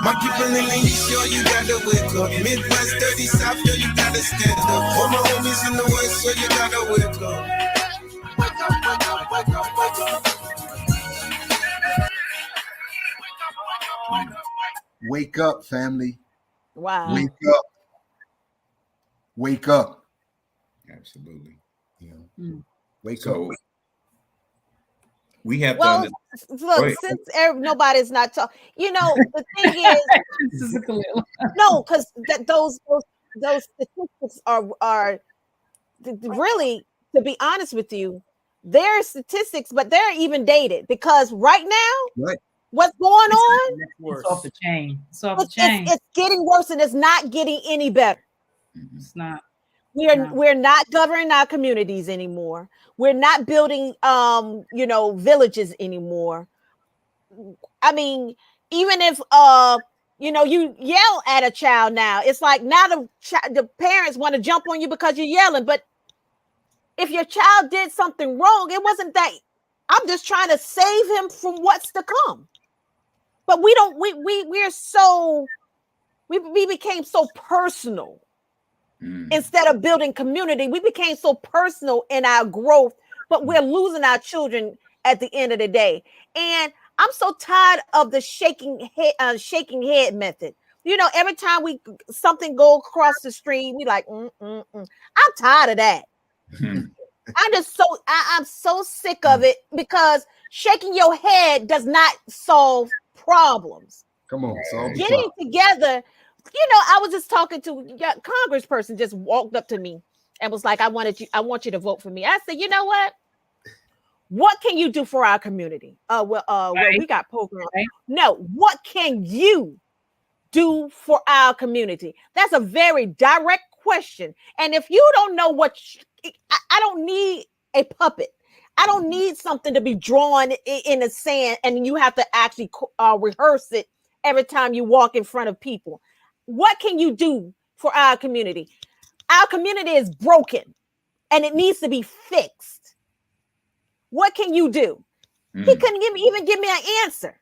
H: My people in the East, yo, you gotta wake up. Midwest, dirty South, yo, you gotta stand up. All my homies in the West, yo, you gotta wake up. Wake up, wake up, wake up, wake up.
B: Wake up, family.
D: Wow.
B: Wake up. Wake up.
G: Absolutely.
B: Wake
G: So
B: up.
G: we have
D: Well,
G: to
D: look, since nobody's not talking, you know, the thing is, no, because those statistics are really, to be honest with you, they're statistics, but they're even dated because right now, what's going on?
C: It's off the chain. It's off the chain.
D: It's getting worse, and it's not getting any better.
C: It's not.
D: We're not governing our communities anymore. We're not building villages anymore. I mean, even if you yell at a child now, it's like now the parents want to jump on you because you're yelling. But if your child did something wrong, it wasn't that. I'm just trying to save him from what's to come. But we became so personal. Instead of building community, we became so personal in our growth, but we're losing our children at the end of the day. And I'm so tired of the shaking head method. You know, every time something go across the stream, we like, I'm tired of that. I'm so sick of it because shaking your head does not solve problems.
B: Come on,
D: getting together. You know, I was just talking to a congressperson, just walked up to me and was like, I want you to vote for me. I said, you know what? What can you do for our community? Well, we got programs. Right. No, what can you do for our community? That's a very direct question. And if you don't know I don't need a puppet. I don't need something to be drawn in the sand and you have to actually rehearse it every time you walk in front of people. What can you do for our community? Our community is broken and it needs to be fixed. What can you do? He couldn't even give me an answer.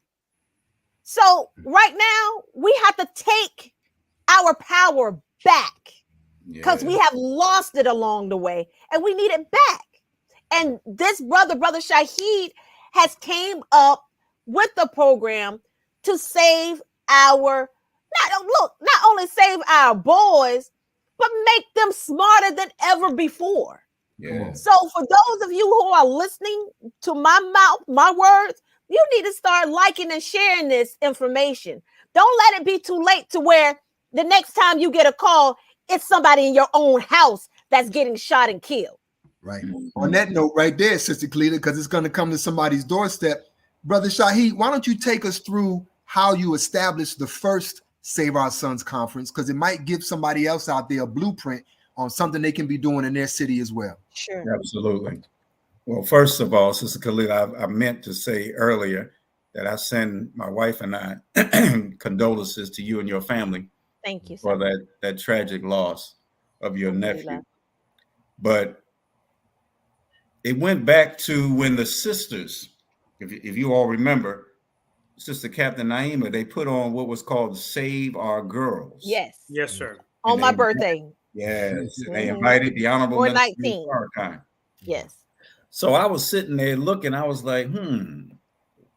D: So right now we have to take our power back because we have lost it along the way and we need it back. And this brother Shaheed has came up with the program to save not only save our boys, but make them smarter than ever before. Yeah. So for those of you who are listening to my mouth, my words, you need to start liking and sharing this information. Don't let it be too late to where the next time you get a call, it's somebody in your own house that's getting shot and killed.
B: Right. On that note right there, Sister Cleta, because it's going to come to somebody's doorstep. Brother Shaheed, why don't you take us through how you established the first Save Our Sons conference? Because it might give somebody else out there a blueprint on something they can be doing in their city as well.
D: Sure.
G: Absolutely. Well, first of all, Sister Khalila, I meant to say earlier that I send my wife and I condolences to you and your family.
D: Thank you,
G: sir. For that tragic loss of your nephew. But it went back to when the sisters, if you all remember, Sister Captain Naima, they put on what was called Save Our Girls.
D: Yes.
E: Yes, sir.
D: On my birthday.
G: Yes. They invited the Honorable
D: Or 19. Yes.
G: So I was sitting there looking, I was like,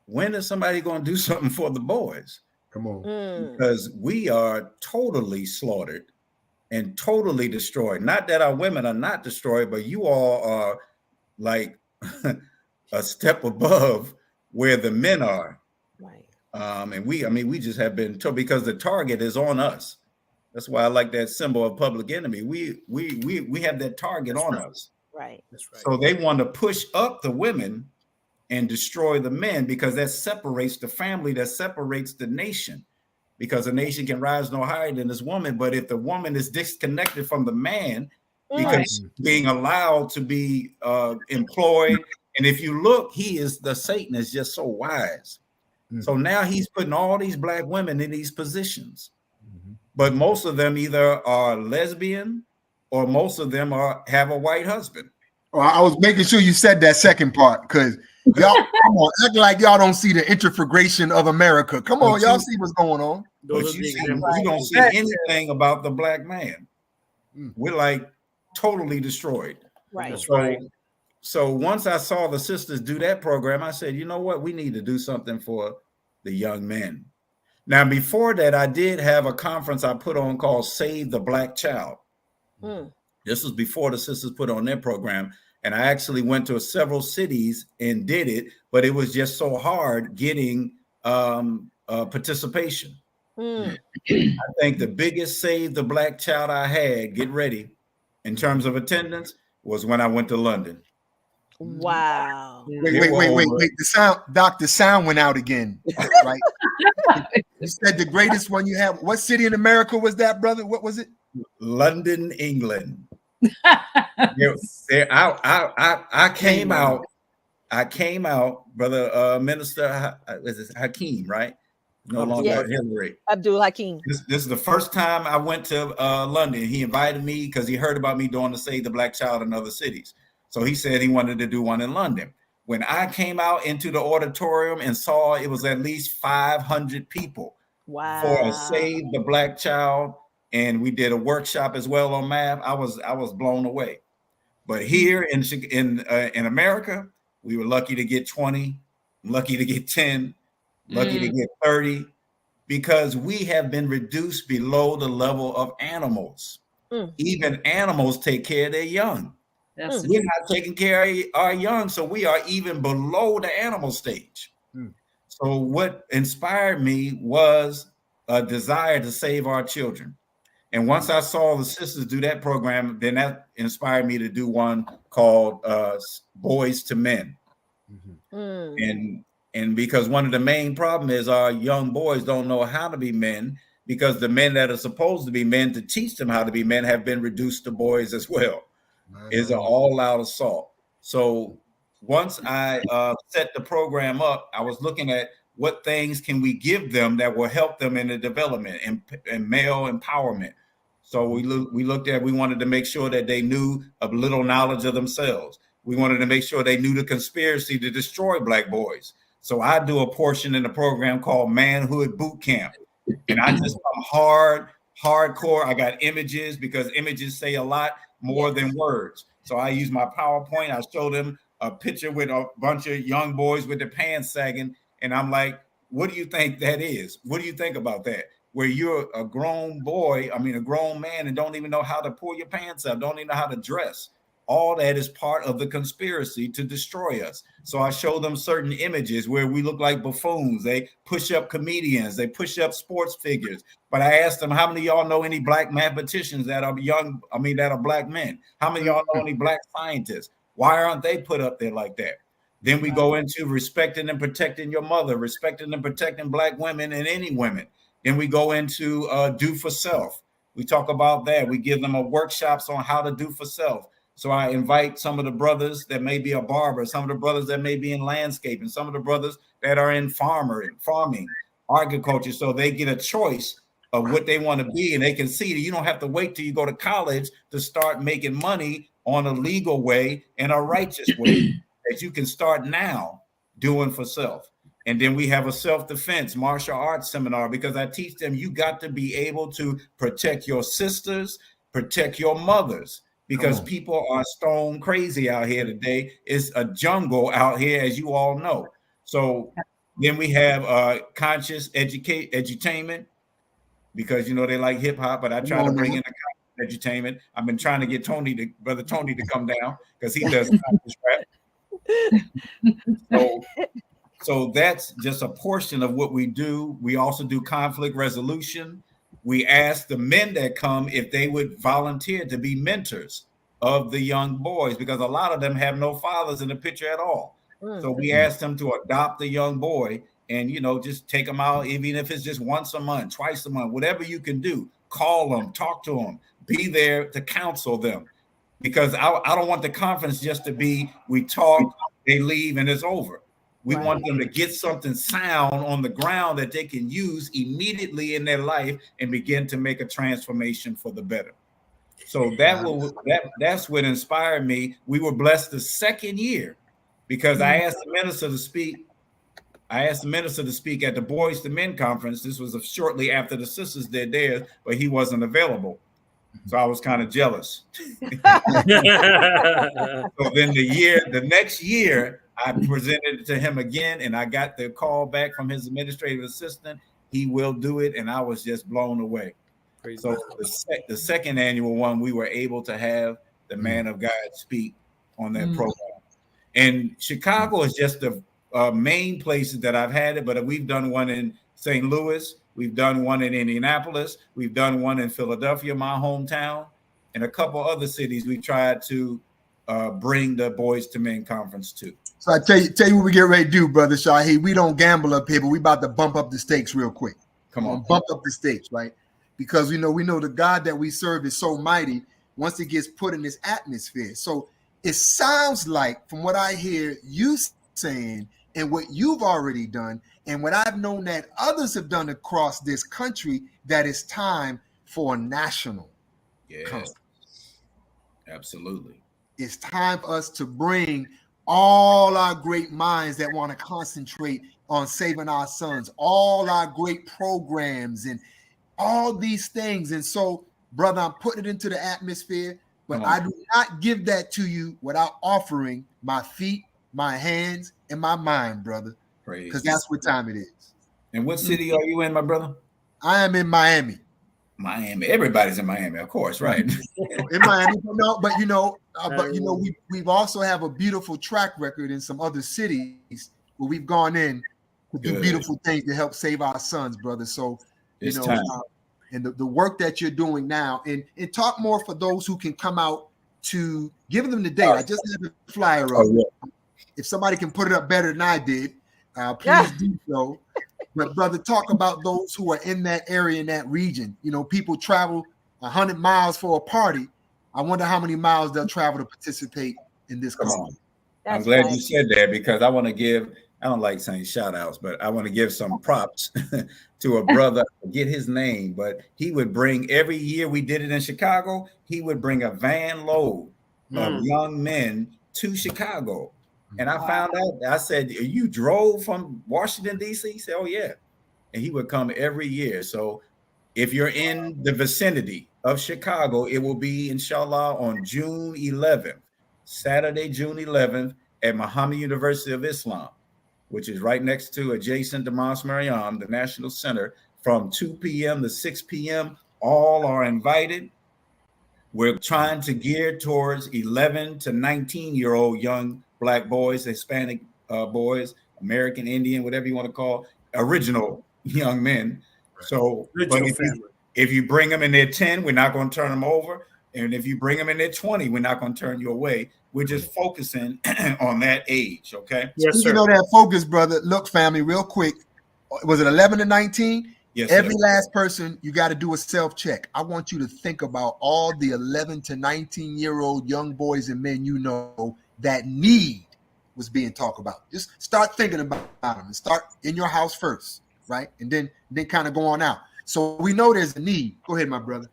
G: when is somebody going to do something for the boys?
B: Come on.
G: Because we are totally slaughtered and totally destroyed. Not that our women are not destroyed, but you all are like a step above where the men are.
D: Right.
G: And we just have been told, because the target is on us. That's why I like that symbol of public enemy. We have that target on us.
D: Right.
E: That's right.
G: So they want to push up the women and destroy the men, because that separates the family, that separates the nation, because a nation can rise no higher than this woman. But if the woman is disconnected from the man, because being allowed to be employed, and if you look, Satan is just so wise. So now he's putting all these black women in these positions, but most of them either are lesbian or most of them have a white husband.
B: Oh, I was making sure you said that second part, because y'all come on, act like y'all don't see the integration of America. Come on, y'all see what's going on.
G: But you don't see anything about the black man. We're like totally destroyed.
D: Right.
E: That's right.
G: So once I saw the sisters do that program, I said, you know what? We need to do something for the young men. Now, before that, I did have a conference I put on called Save the Black Child. This was before the sisters put on their program. And I actually went to several cities and did it, but it was just so hard getting participation. I think the biggest Save the Black Child I had, get ready, in terms of attendance, was when I went to London.
D: Wow.
B: Wait. The sound went out again. Right. You said the greatest one you have. What city in America was that, brother? What was it?
G: London, England. I came out, brother Minister Hakeem, right? No longer Hillary.
D: Abdul Hakeem.
G: This is the first time I went to London. He invited me because he heard about me doing the Save the Black Child in other cities. So he said he wanted to do one in London. When I came out into the auditorium and saw it was at least 500 people for a Save the Black Child, and we did a workshop as well on math, I was blown away. But here in America, we were lucky to get 20, lucky to get 10, lucky to get 30, because we have been reduced below the level of animals. Even animals take care of their young. We're not taking care of our young, so we are even below the animal stage. So what inspired me was a desire to save our children. And once I saw the sisters do that program, then that inspired me to do one called Boys to Men. And because one of the main problems is our young boys don't know how to be men, because the men that are supposed to be men to teach them how to be men have been reduced to boys as well. It's an all-out assault. So once I set the program up, I was looking at what things can we give them that will help them in the development and male empowerment. So we wanted to make sure that they knew a little knowledge of themselves. We wanted to make sure they knew the conspiracy to destroy black boys. So I do a portion in the program called Manhood Boot Camp. And I just come hardcore. I got images, because images say a lot more than words. So I use my PowerPoint. I show them a picture with a bunch of young boys with their pants sagging. And I'm like, what do you think that is? What do you think about that? Where you're a grown a grown man, and don't even know how to pull your pants up, don't even know how to dress. All that is part of the conspiracy to destroy us. So I show them certain images where we look like buffoons. They push up comedians. They push up sports figures. But I asked them, how many of y'all know any black mathematicians that are that are black men? How many of y'all know any black scientists? Why aren't they put up there like that? Then we go into respecting and protecting your mother, respecting and protecting black women and any women. Then we go into do for self. We talk about that. We give them workshops on how to do for self. So I invite some of the brothers that may be a barber, some of the brothers that may be in landscaping, some of the brothers that are in farming, agriculture. So they get a choice of what they want to be, and they can see that you don't have to wait till you go to college to start making money on a legal way and a righteous way, that you can start now doing for self. And then we have a self-defense martial arts seminar, because I teach them you got to be able to protect your sisters, protect your mothers, because people are stone crazy out here today. It's a jungle out here, as you all know. So then we have conscious edutainment, because they like hip hop, but I try to bring in Entertainment. I've been trying to get Brother Tony to come down because he does rap. So that's just a portion of what we do. We also do conflict resolution. We ask the men that come if they would volunteer to be mentors of the young boys, because a lot of them have no fathers in the picture at all. So we ask them to adopt a young boy and, just take them out, even if it's just once a month, twice a month, whatever you can do. Call them, talk to them, be there to counsel them. Because I don't want the conference just to be, we talk, they leave, and it's over. We want them to get something sound on the ground that they can use immediately in their life and begin to make a transformation for the better. So that's what inspired me. We were blessed the second year because I asked the minister to speak. I asked the minister to speak at the Boys to Men conference. This was shortly after the sisters did theirs, but he wasn't available. So I was kind of jealous. So then the next year, I presented it to him again, and I got the call back from his administrative assistant. He will do it, and I was just blown away. So the second annual one, we were able to have the man of God speak on that program. And Chicago is just the main places that I've had it, but we've done one in St. Louis, we've done one in Indianapolis, we've done one in Philadelphia, my hometown, and a couple other cities we tried to bring the Boys to Men conference to.
B: So I tell you what we get ready to do, Brother Shaheed. We don't gamble up here, but we about to bump up the stakes real quick.
G: Come on.
B: Bump up the stakes, right? Because we know the God that we serve is so mighty once it gets put in this atmosphere. So it sounds like, from what I hear you saying and what you've already done and what I've known that others have done across this country, that it's time for a national conference.
G: Absolutely.
B: It's time for us to bring all our great minds that want to concentrate on saving our sons, all our great programs and all these things. And so, brother, I'm putting it into the atmosphere, but I do not give that to you without offering my feet, my hands, and my mind, brother, because that's what time it is.
G: And what city are you in, my brother?
B: I am in Miami.
G: Miami. Everybody's in Miami, of course, right?
B: In Miami, we've also have a beautiful track record in some other cities where we've gone in to do beautiful things to help save our sons, brother. So, and the work that you're doing now, and talk more for those who can come out to give them the date. I just have the flyer up. If somebody can put it up better than I did, please do so. But brother, talk about those who are in that area, in that region. People travel 100 miles for a party. I wonder how many miles they'll travel to participate in this conference.
G: I'm glad you said that, because I want to give, I don't like saying shout outs, but I want to give some props to a brother, forget his name, but he would bring, every year we did it in Chicago, he would bring a van load of young men to Chicago. And I found out, I said, you drove from Washington, D.C.? He said, oh, yeah. And he would come every year. So if you're in the vicinity of Chicago, it will be, inshallah, on June 11th, Saturday, June 11th, at Muhammad University of Islam, which is right next to, adjacent to Mosque Mariam, the National Center, from 2 p.m. to 6 p.m. All are invited. We're trying to gear towards 11 to 19-year-old young Black boys, Hispanic boys, American Indian, whatever you want to call, original young men. So but if you bring them in their 10, we're not going to turn them over. And if you bring them in their 20, we're not going to turn you away. We're just focusing on that age, okay?
B: Yes, sir. That focus, brother. Look, family, real quick. Was it 11 to 19?
G: Yes,
B: every last person, you got to do a self-check. I want you to think about all the 11 to 19-year-old young boys and men that need was being talked about. Just start thinking about them and start in your house first, right? And then kind of go on out. So we know there's a need. Go ahead, my brother.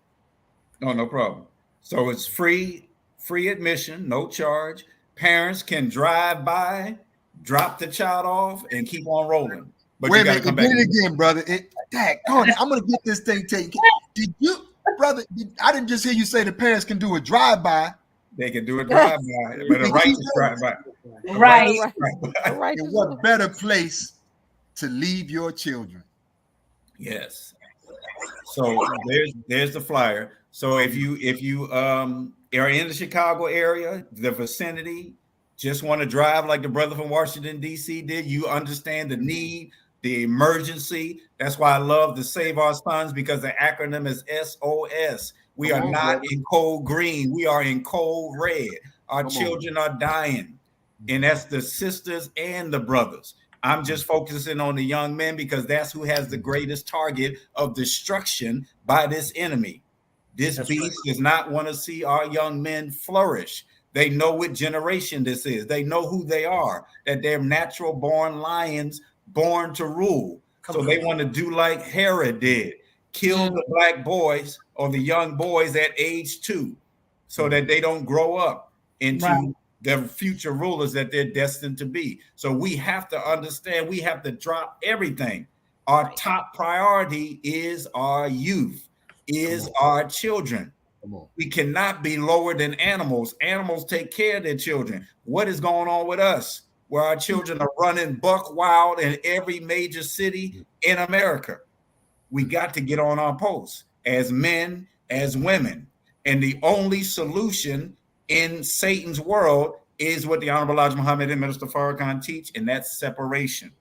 G: No problem. So it's free admission, no charge. Parents can drive by, drop the child off, and keep on rolling. But
B: wait
G: you got to come back.
B: Did it again, brother. I'm going to get this thing taken. Did you, brother? I didn't just hear you say the parents can do a drive-by.
G: They can do a drive-by, but a righteous drive-by.
C: Right.
B: And what better place to leave your children?
G: Yes. So there's the flyer. So if you are in the Chicago area, the vicinity, just want to drive like the brother from Washington, D.C. did, you understand the need, the emergency. That's why I love to Save Our Sons, because the acronym is SOS. We are not in cold green. We are in cold red. Our children are dying. And that's the sisters and the brothers. I'm just focusing on the young men because that's who has the greatest target of destruction by this enemy. This beast does not want to see our young men flourish. They know what generation this is. They know who they are, that they're natural born lions born to rule. So they want to do like Herod did, kill the black boys or the young boys at age 2 so that they don't grow up into the future rulers that they're destined to be. So we have to understand, we have to drop everything. Our top priority is our youth, is our children. We cannot be lower than animals. Animals take care of their children. What is going on with us, where our children are running buck wild in every major city in America? We got to get on our posts as men, as women. And the only solution in Satan's world is what the Honorable Elijah Muhammad and Minister Farrakhan teach, and that's separation.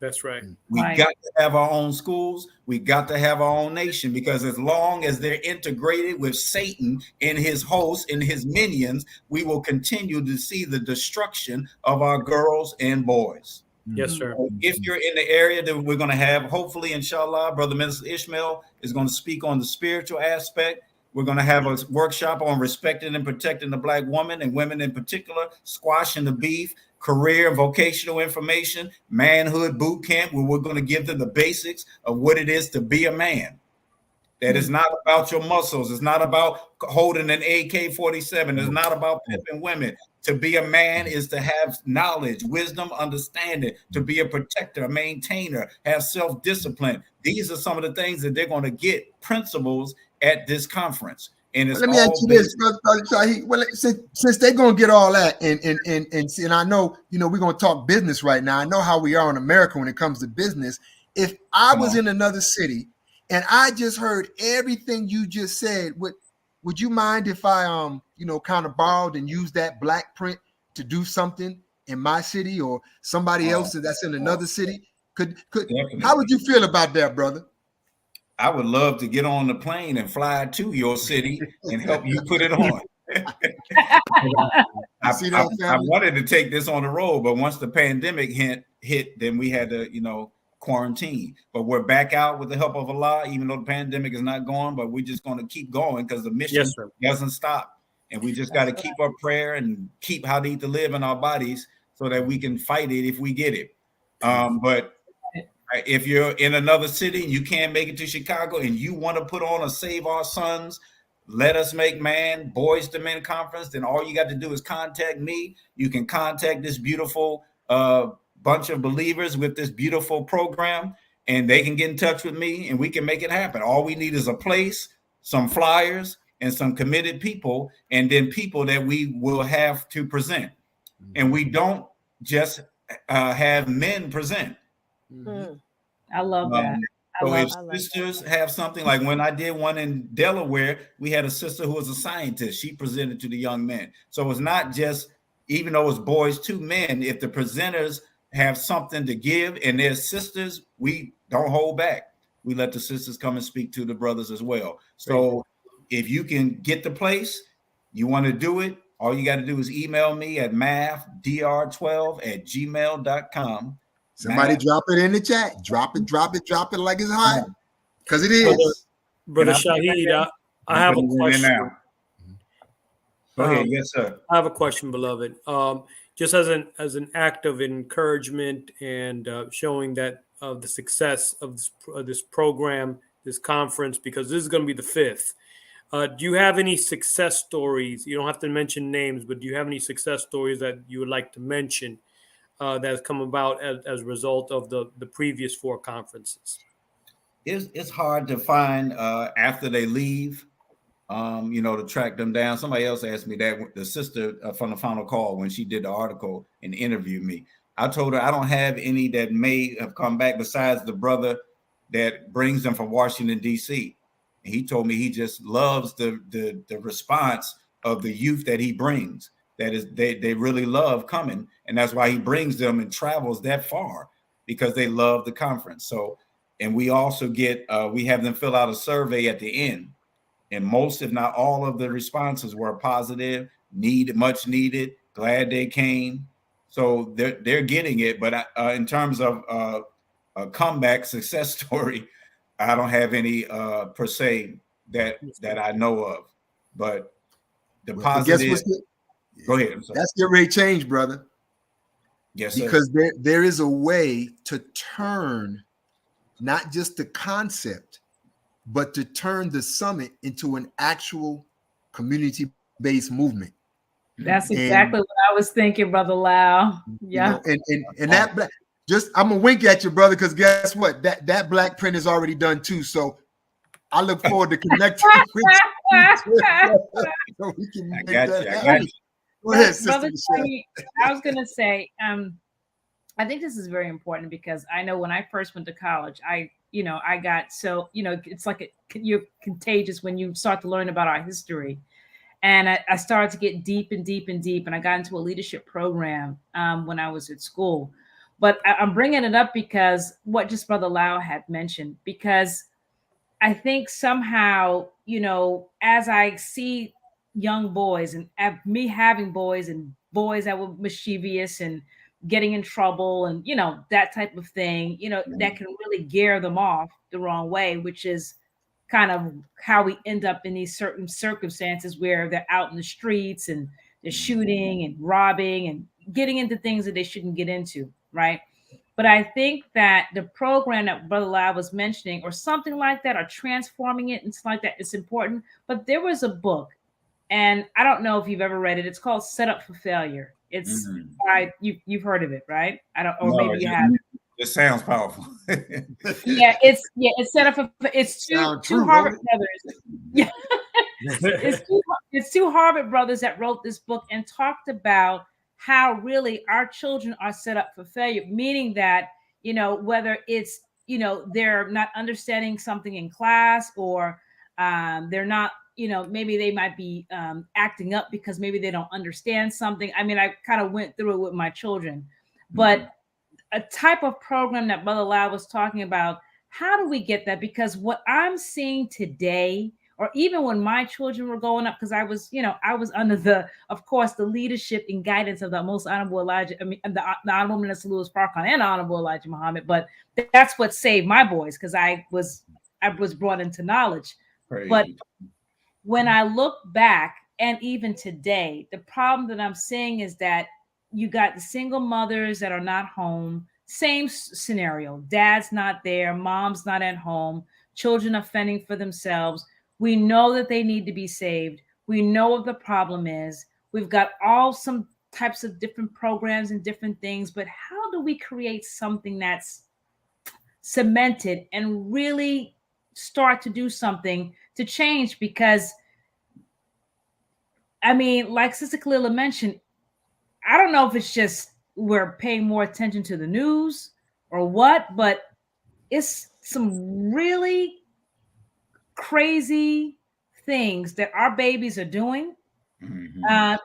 E: That's right.
G: We got to have our own schools. We got to have our own nation, because as long as they're integrated with Satan and his hosts and his minions, we will continue to see the destruction of our girls and boys.
E: Yes, sir.
G: If you're in the area that we're going to have, hopefully, inshallah, Brother Minister Ishmael is going to speak on the spiritual aspect. We're going to have a workshop on respecting and protecting the Black woman and women in particular, squashing the beef, career and vocational information, manhood boot camp, where we're going to give them the basics of what it is to be a man. That is not about your muscles. It's not about holding an AK-47. It's not about pimping women. To be a man is to have knowledge, wisdom, understanding, to be a protector, a maintainer, have self-discipline. These are some of the things that they're going to get principles at this conference. And it's
B: let me ask you this, brother Shaheed. Well, since they're gonna get all that, and I know, we're gonna talk business right now. I know how we are in America when it comes to business. If I was in another city and I just heard everything you just said, would you mind if I kind of borrowed and used that black print to do something in my city or somebody else that's in another city? How would you feel about that, brother?
G: I would love to get on the plane and fly to your city and help you put it on. I wanted to take this on the road, but once the pandemic hit, then we had to, quarantine. But we're back out with the help of Allah, even though the pandemic is not gone, but we're just going to keep going because the mission doesn't stop. And we just got to keep up prayer and keep how to eat to live in our bodies so that we can fight it if we get it. But if you're in another city and you can't make it to Chicago and you want to put on a Save Our Sons, Let Us Make Man, Boys to Men conference, then all you got to do is contact me. You can contact this beautiful bunch of believers with this beautiful program, and they can get in touch with me and we can make it happen. All we need is a place, some flyers, and some committed people, and then people that we will have to present. And we don't just have men present.
C: I love that.
G: So if sisters have something, like when I did one in Delaware, we had a sister who was a scientist. She presented to the young men. So it's not just, even though it's boys to men, if the presenters have something to give and they're sisters, we don't hold back. We let the sisters come and speak to the brothers as well. So if you can get the place, you want to do it, all you got to do is email me at maafdr12@gmail.com.
B: Somebody drop it in the chat. Drop it like it's hot. Because it is.
E: Brother Shaheed, I have a question.
G: Now. Go ahead. Yes, sir.
E: I have a question, beloved. Just as an act of encouragement and showing that the success of this program, this conference, because this is going to be the 5th. Do you have any success stories? You don't have to mention names, but do you have any success stories that you would like to mention that has come about as a result of the previous 4 conferences?
G: It's hard to find after they leave, to track them down. Somebody else asked me that, the sister from the Final Call, when she did the article and interviewed me. I told her I don't have any that may have come back besides the brother that brings them from Washington, D.C. And he told me he just loves the response of the youth that he brings. That is, they really love coming, and that's why he brings them and travels that far, because they love the conference. So, and we also get we have them fill out a survey at the end, and most, if not all, of the responses were positive, much needed, glad they came. So they're getting it. But in terms of a comeback success story, I don't have any per se that I know of. But the positive. Go ahead.
B: That's the rate change, brother.
G: Yes, sir.
B: Because there is a way to turn not just the concept, but to turn the summit into an actual community-based movement.
C: That's exactly what I was thinking, Brother Lau. Yeah.
B: You know, and that I'm gonna wink at you, brother, because guess what? That black print is already done too. So I look forward to connecting with you. So we can make that happen. Go ahead, Sister Michelle.
C: I was gonna say, I think this is very important because I know when I first went to college, I got so, it's like you're contagious when you start to learn about our history. And I started to get deep and deep and deep, and I got into a leadership program when I was at school. But I'm bringing it up because what just Brother Lau had mentioned, because I think somehow, as I see young boys and me having boys and boys that were mischievous and getting in trouble and, that type of thing, that can really gear them off the wrong way, which is kind of how we end up in these certain circumstances where they're out in the streets and they're shooting and robbing and getting into things that they shouldn't get into, right? But I think that the program that Brother Lau was mentioning, or something like that, or transforming it and stuff like that, is important. But there was a book, and I don't know if you've ever read it. It's called Set Up for Failure. It's you've heard of it, right? Maybe you haven't.
G: It sounds powerful.
C: It's set up for it's two Harvard brothers. Yeah. It's two Harvard brothers that wrote this book and talked about how really our children are set up for failure, meaning that, whether it's, they're not understanding something in class, or they're not, maybe they might be acting up because maybe they don't understand something. I mean, I kind of went through it with my children, but a type of program that Brother Lau was talking about, how do we get that? Because what I'm seeing today, or even when my children were growing up, because I was under the leadership and guidance of the most honorable the Honorable Minister Louis Farrakhan and Honorable Elijah Muhammad. But that's what saved my boys, because I was brought into knowledge. Crazy. But when I look back, and even today, the problem that I'm seeing is that you got the single mothers that are not home. Same scenario. Dad's not there. Mom's not at home. Children are fending for themselves. We know that they need to be saved. We know what the problem is. We've got some types of different programs and different things, but how do we create something that's cemented and really start to do something to change? Because, I mean, like Sister Kalila mentioned, I don't know if it's just we're paying more attention to the news or what, but it's some really crazy things that our babies are doing. We're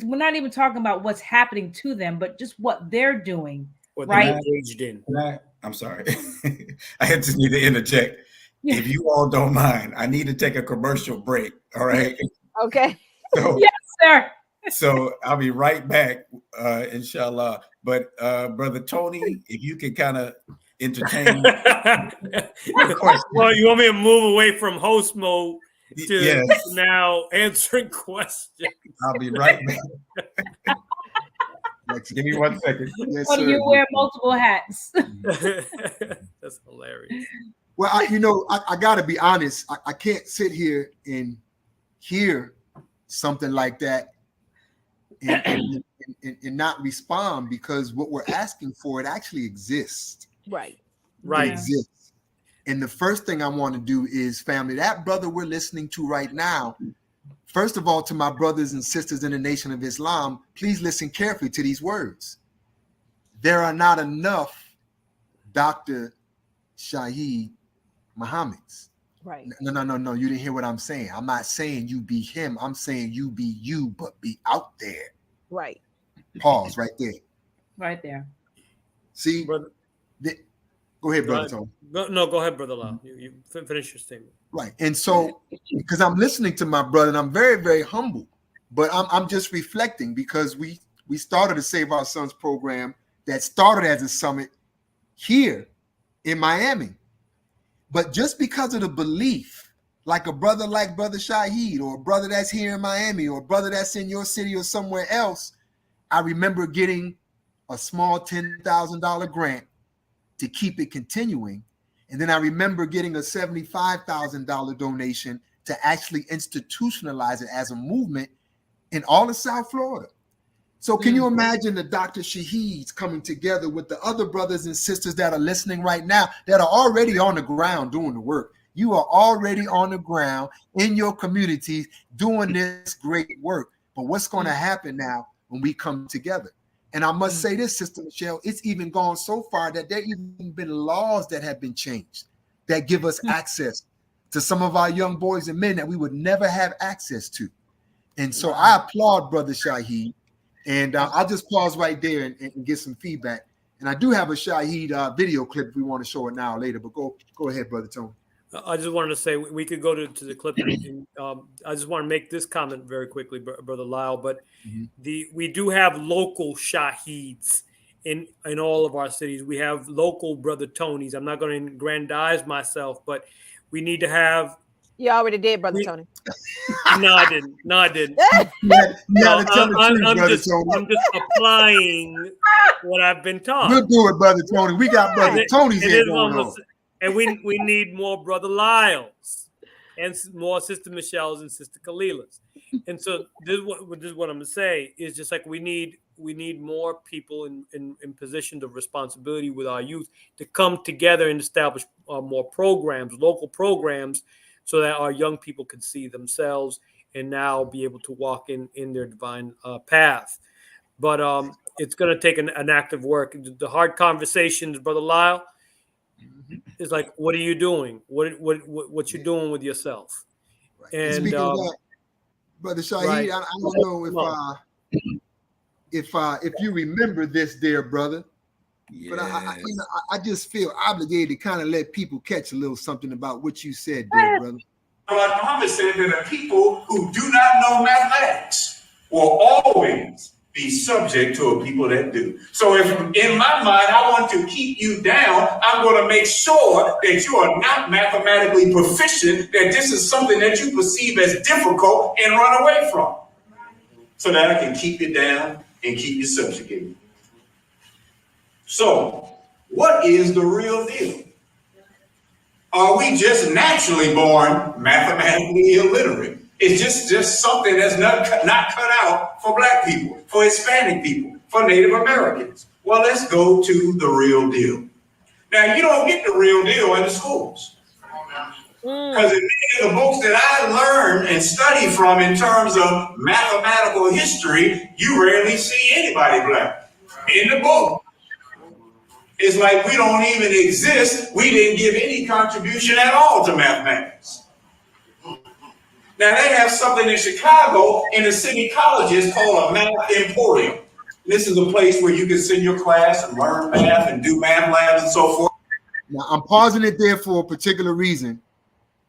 C: not even talking about what's happening to them, but just what they're doing.
E: What
C: right?
E: they're engaged in.
G: I'm sorry. I just need to interject. Yeah. If you all don't mind, I need to take a commercial break. All right.
D: Okay.
G: So,
C: yes, sir.
G: So I'll be right back, inshallah. But Brother Tony, if you can kind of entertain.
E: Well, you want me to move away from host mode to now answering questions?
G: I'll be right back. Give me 1 second.
B: Yes,
C: or do you wear multiple hats?
E: That's hilarious.
B: Well, I got to be honest. I can't sit here and hear something like that and not respond, because what we're asking for, it actually exists.
D: Right.
B: It exists. And the first thing I want to do is, family, that brother we're listening to right now, first of all, to my brothers and sisters in the Nation of Islam, please listen carefully to these words. There are not enough Dr. Shaheed Muhammads.
D: Right.
B: No. You didn't hear what I'm saying. I'm not saying you be him. I'm saying you be you, but be out there.
D: Right.
B: Pause right there.
C: Right there.
B: See,
E: Brother,
B: go ahead, brother Tony.
E: No, go ahead, Brother Lau. You finish your statement.
B: Right. And so, because I'm listening to my brother, and I'm very, very humble, but I'm just reflecting because we started the Save Our Sons program that started as a summit here in Miami. But just because of the belief, like Brother Shaheed, or a brother that's here in Miami, or a brother that's in your city or somewhere else, I remember getting a small $10,000 grant to keep it continuing. And then I remember getting a $75,000 donation to actually institutionalize it as a movement in all of South Florida. So can you imagine the Dr. Shaheeds coming together with the other brothers and sisters that are listening right now that are already on the ground doing the work? You are already on the ground in your communities doing this great work. But what's going to happen now when we come together? And I must say this, Sister Michelle, it's even gone so far that there even been laws that have been changed that give us access to some of our young boys and men that we would never have access to. And so I applaud Brother Shaheed. And I'll just pause right there and get some feedback. And I do have a Shaheed video clip if we want to show it now or later. But go ahead, Brother Tony.
E: I just wanted to say we could go to the clip. And, I just want to make this comment very quickly, Brother Lyle. But we do have local Shaheeds in all of our cities. We have local Brother Tonys. I'm not going to aggrandize myself, but we need to have.
D: You already did, Brother Tony.
E: No, I didn't. I'm just applying what I've been taught.
B: We'll do it, Brother Tony. We got Brother Tony's here going on.
E: And we need more Brother Lyles and more Sister Michelle's and Sister Khalila's. And so this is what I'm going to say is just like we need more people in positions of responsibility with our youth to come together and establish more programs, local programs, so that our young people can see themselves and now be able to walk in their divine path. But it's going to take an active work. The hard conversations, Brother Lyle, is like, what are you doing? What you doing with yourself?
B: Right. And speaking of that, Brother Shaheed, right. I don't know if you remember this, dear brother. Yes. But I just feel obligated to kind of let people catch a little something about what you said, dear brother.
I: Like Muhammad said, that the people who do not know mathematics will always be subject to a people that do. So if in my mind I want to keep you down, I'm going to make sure that you are not mathematically proficient, that this is something that you perceive as difficult and run away from, so that I can keep you down and keep you subjugated. So, what is the real deal? Are we just naturally born mathematically illiterate? It's just something that's not cut out for Black people, for Hispanic people, for Native Americans. Well, let's go to the real deal. Now, you don't get the real deal in the schools. Because in many of the books that I learned and study from in terms of mathematical history, you rarely see anybody Black in the book. It's like we don't even exist. We didn't give any contribution at all to mathematics. Now, they have something in Chicago in the city colleges called a math emporium. This is a place where you can send your class and learn math and do math labs and so forth.
B: Now, I'm pausing it there for a particular reason,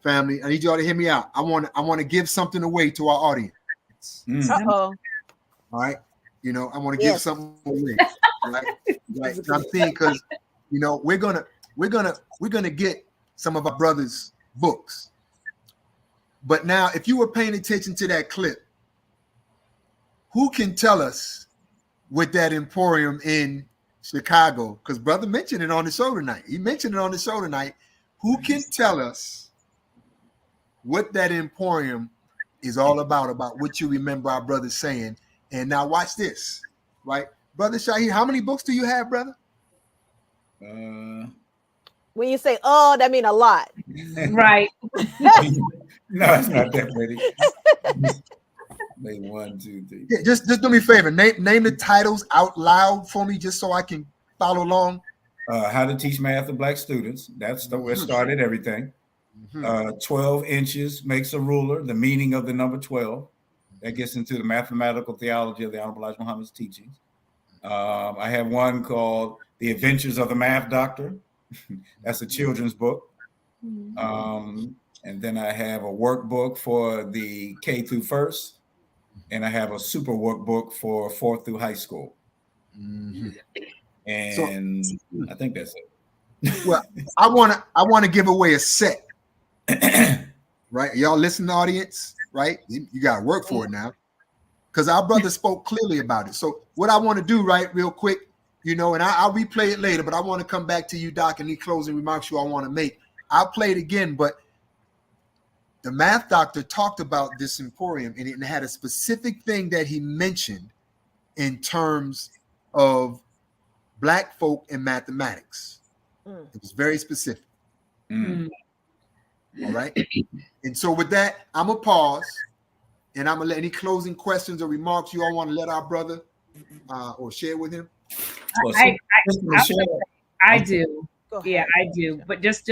B: family. I need y'all to hear me out. I want to give something away to our audience.
D: Uh-oh.
B: All right. I want to give something away. Right. I'm saying because we're gonna get some of our brothers' books. But now, if you were paying attention to that clip, who can tell us what that emporium in Chicago? Because brother mentioned it on the show tonight. He mentioned it on the show tonight. Who can tell us what that emporium is all about what you remember our brothers saying? And now watch this, right? Brother Shaheed, how many books do you have, brother?
D: When you say, oh, that means a lot.
C: Right.
G: No, it's not that many. Maybe 1, 2, 3.
B: Yeah, just do me a favor. Name the titles out loud for me just so I can follow along.
G: How to Teach Math to Black Students. That's where started everything. 12 inches makes a ruler, the meaning of the number 12. That gets into the mathematical theology of the Honorable Elijah Muhammad's teachings. I have one called The Adventures of the Math Doctor. That's a children's book. And then I have a workbook for the K through first, and I have a super workbook for 4th through high school. And so, I think that's it.
B: Well, I want to give away a set. Right? Y'all listen, audience, right? You got to work for it now. Because our brother spoke clearly about it. So what I want to do, right, real quick, and I'll replay it later, but I want to come back to you, Doc, and any closing remarks you all want to make. I'll play it again, but the math doctor talked about this emporium, and it had a specific thing that he mentioned in terms of Black folk and mathematics. It was very specific. All right. And so with that, I'm going to pause, and I'm going to let any closing questions or remarks you all want to let our brother or share with him.
C: I do. Yeah, I do. But just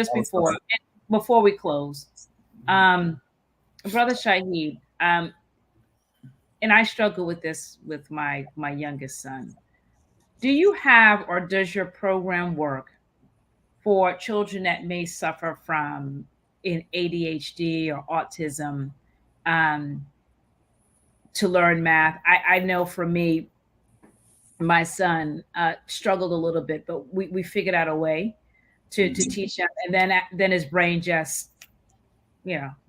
C: before we close, Brother Shaheed, and I struggle with this with my youngest son. Do you have, or does your program work for children that may suffer from ADHD or autism to learn math? I know for me, my son struggled a little bit, but we figured out a way to teach him, and then his brain just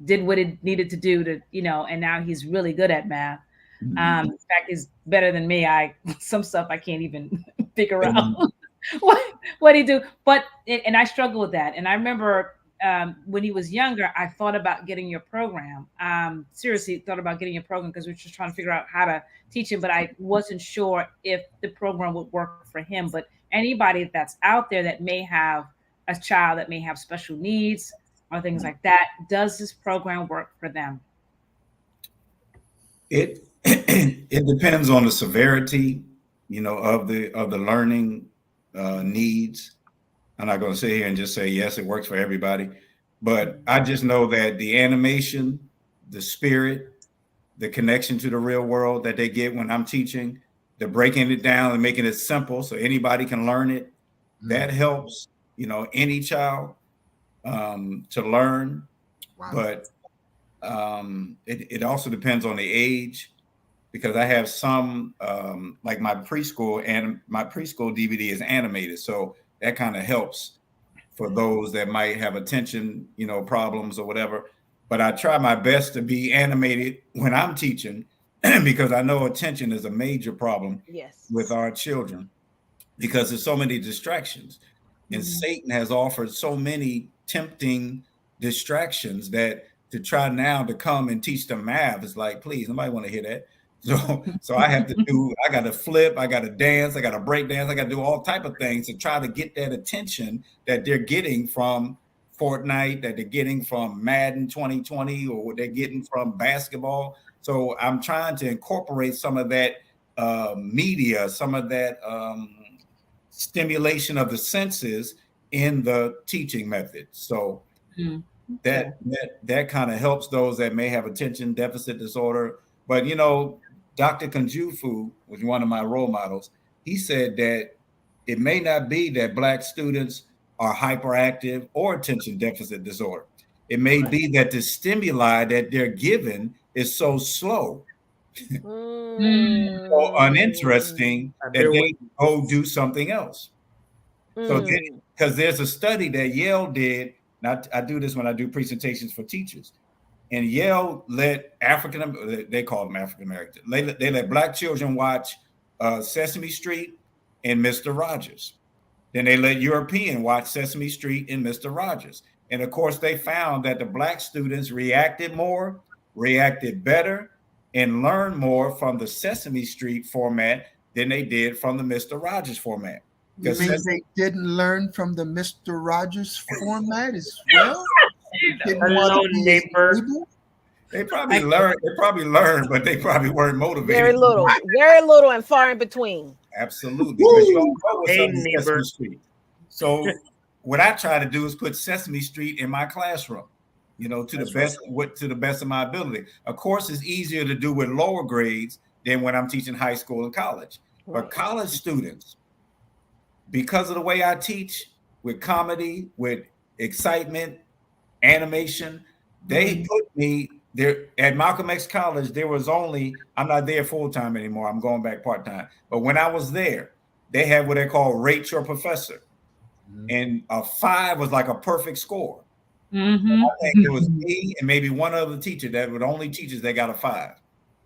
C: did what it needed to do to and now he's really good at math. In fact, he's better than me. Some stuff I can't even figure out what he do, and I struggle with that. And I remember when he was younger, I thought about getting your program. Seriously thought about getting your program because we were just trying to figure out how to teach him, but I wasn't sure if the program would work for him. But anybody that's out there that may have a child that may have special needs or things like that, does this program work for them?
G: It depends on the severity, of the learning needs. I'm not going to sit here and just say, yes, it works for everybody. But I just know that the animation, the spirit, the connection to the real world that they get when I'm teaching, the breaking it down and making it simple so anybody can learn it, that helps, any child to learn.
B: Wow.
G: But it also depends on the age, because I have some, like my preschool, and my preschool DVD is animated. So that kind of helps for those that might have attention, problems or whatever. But I try my best to be animated when I'm teaching because I know attention is a major problem with our children because there's so many distractions. And Satan has offered so many tempting distractions that to try now to come and teach them math is like, please, nobody want to hear that. So I have to I got to flip, I got to dance, I got to break dance, I got to do all type of things to try to get that attention that they're getting from Fortnite, that they're getting from Madden 2020, or what they're getting from basketball. So I'm trying to incorporate some of that media, some of that stimulation of the senses in the teaching method. So that kind of helps those that may have attention deficit disorder. But Dr. Kunjufu was one of my role models. He said that it may not be that Black students are hyperactive or attention deficit disorder. It may be that the stimuli that they're given is so slow, so uninteresting that they go do something else. So because there's a study that Yale did, and I do this when I do presentations for teachers. And Yale let they call them African Americans, they let Black children watch Sesame Street and Mr. Rogers. Then they let European watch Sesame Street and Mr. Rogers. And of course, they found that the Black students reacted better, and learned more from the Sesame Street format than they did from the Mr. Rogers format.
B: You mean they didn't learn from the Mr. Rogers format as well?
E: Hello, neighbor.
G: They probably learned, but they probably weren't motivated.
D: Very little and far in between.
G: Absolutely. Because you don't know what's Sesame Street. So what I try to do is put Sesame Street in my classroom. you know, to
E: That's
G: the best of my ability. Of course, it's easier to do with lower grades than when I'm teaching high school and college. But college students, because of the way I teach with comedy, with excitement, animation, they put me there at Malcolm X College. There was only, I'm not there full time anymore. I'm going back part time. But when I was there, they had what they call rate your professor. And a 5 was like a perfect score. I think it was me and maybe one other teacher that were the only teachers that got a 5.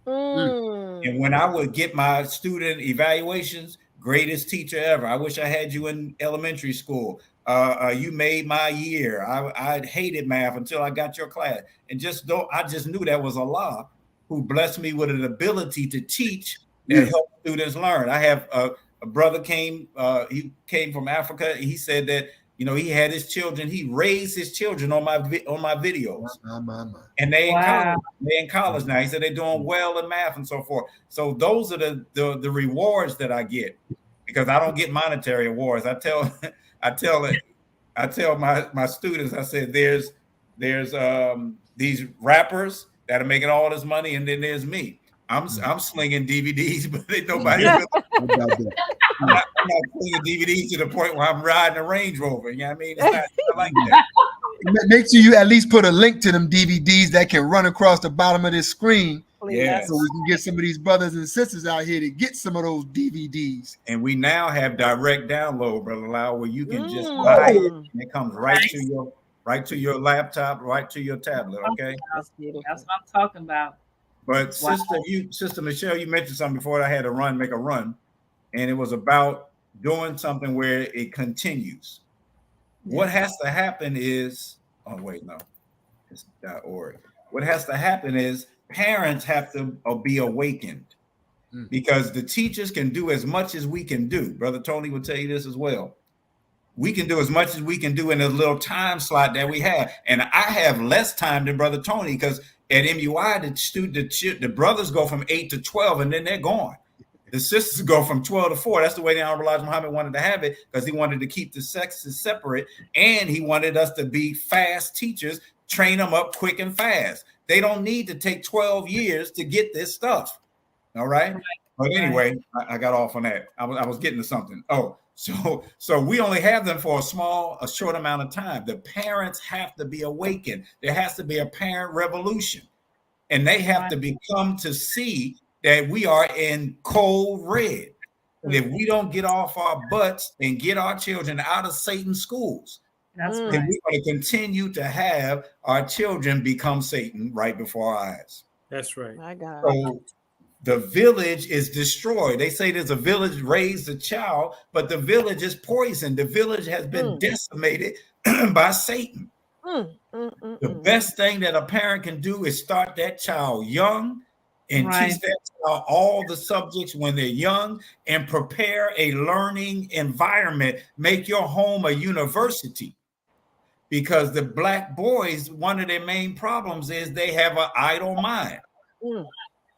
G: And when I would get my student evaluations, greatest teacher ever. I wish I had you in elementary school. You made my year. I hated math until I got your class. And I just knew that was Allah who blessed me with an ability to teach and help students learn. I have a brother he came from Africa. He said that, you know, he had his children. He raised his children on my videos. And they in college now. He said they're doing well in math and so forth. So those are the rewards that I get, because I don't get monetary awards. I tell my students, I said, there's these rappers that are making all this money, and then there's me. I'm slinging DVDs, but ain't nobody. I'm not slinging DVDs to the point where I'm riding a Range Rover. You know what I mean? It's not like that.
B: Make sure you at least put a link to them DVDs that can run across the bottom of this screen.
G: Yes.
B: So we can get some of these brothers and sisters out here to get some of those DVDs.
G: And we now have direct download, Brother Lau, where you can just buy it and it comes right to your laptop, right to your tablet. Okay.
C: That's what I'm talking about.
G: But Sister Michelle, you mentioned something before. I had to make a run, and it was about doing something where it continues. What has to happen is, it's .org. What has to happen is parents have to be awakened, because the teachers can do as much as we can do. Brother Tony will tell you this as well. We can do as much as we can do in a little time slot that we have. And I have less time than Brother Tony, because at MUI, the brothers go from 8 to 12, and then they're gone. The sisters go from 12 to 4. That's the way the Honorable Elijah Muhammad wanted to have it, because he wanted to keep the sexes separate, and he wanted us to be fast teachers, train them up quick and fast. They don't need to take 12 years to get this stuff. All right. But anyway, I got off on that. I was getting to something. So we only have them for a short amount of time. The parents have to be awakened. There has to be a parent revolution, and they have to become to see that we are in cold red. And if we don't get off our butts and get our children out of Satan's schools, then we're going to continue to have our children become Satan right before our eyes.
E: That's right.
D: My God.
G: So the village is destroyed. They say there's a village raised a child, but the village is poisoned. The village has been decimated by Satan. The best thing that a parent can do is start that child young and teach that child all the subjects when they're young, and prepare a learning environment. Make your home a university, because the black boys, one of their main problems is they have an idle mind.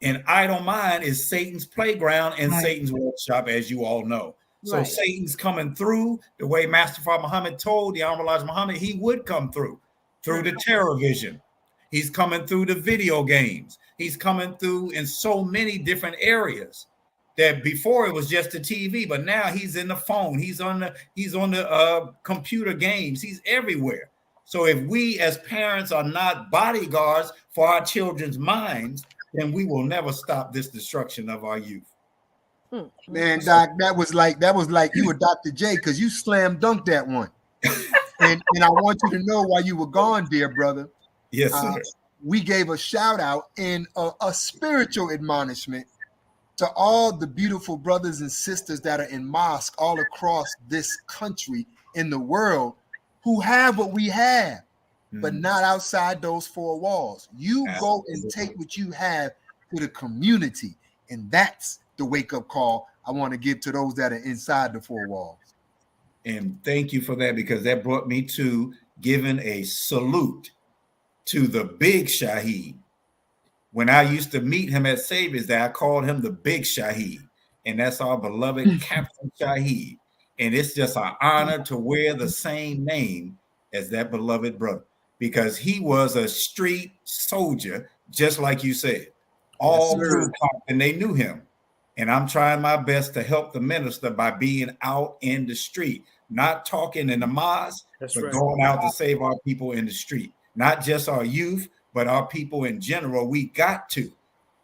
G: An idle mind is Satan's playground and Satan's workshop, as you all know. So Satan's coming through the way Master Father Muhammad told the Honorable Elijah Muhammad he would come through the terror vision. He's coming through the video games. He's coming through in so many different areas that before it was just the TV, but now he's in the phone. He's on the computer games. He's everywhere. So if we as parents are not bodyguards for our children's minds, then we will never stop this destruction of our youth.
B: Man, Doc, that was like you were Dr. J, because you slam dunked that one. and I want you to know, while you were gone, dear brother.
G: Yes, sir.
B: We gave a shout out and a spiritual admonishment to all the beautiful brothers and sisters that are in mosque all across this country, in the world, who have what we have, but not outside those four walls. You go and take what you have to the community, and that's the wake-up call I want to give to those that are inside the four walls.
G: And thank you for that, because that brought me to giving a salute to the big Shaheed. When I used to meet him at Savior's Day, I called him the big Shaheed, and that's our beloved Captain Shaheed. And it's just an honor to wear the same name as that beloved brother. because he was a street soldier, just like you said, all through Compton. They knew him. And I'm trying my best to help the minister by being out in the street, not talking in the mosque, but going out to save our people in the street, not just our youth, but our people in general. We got to,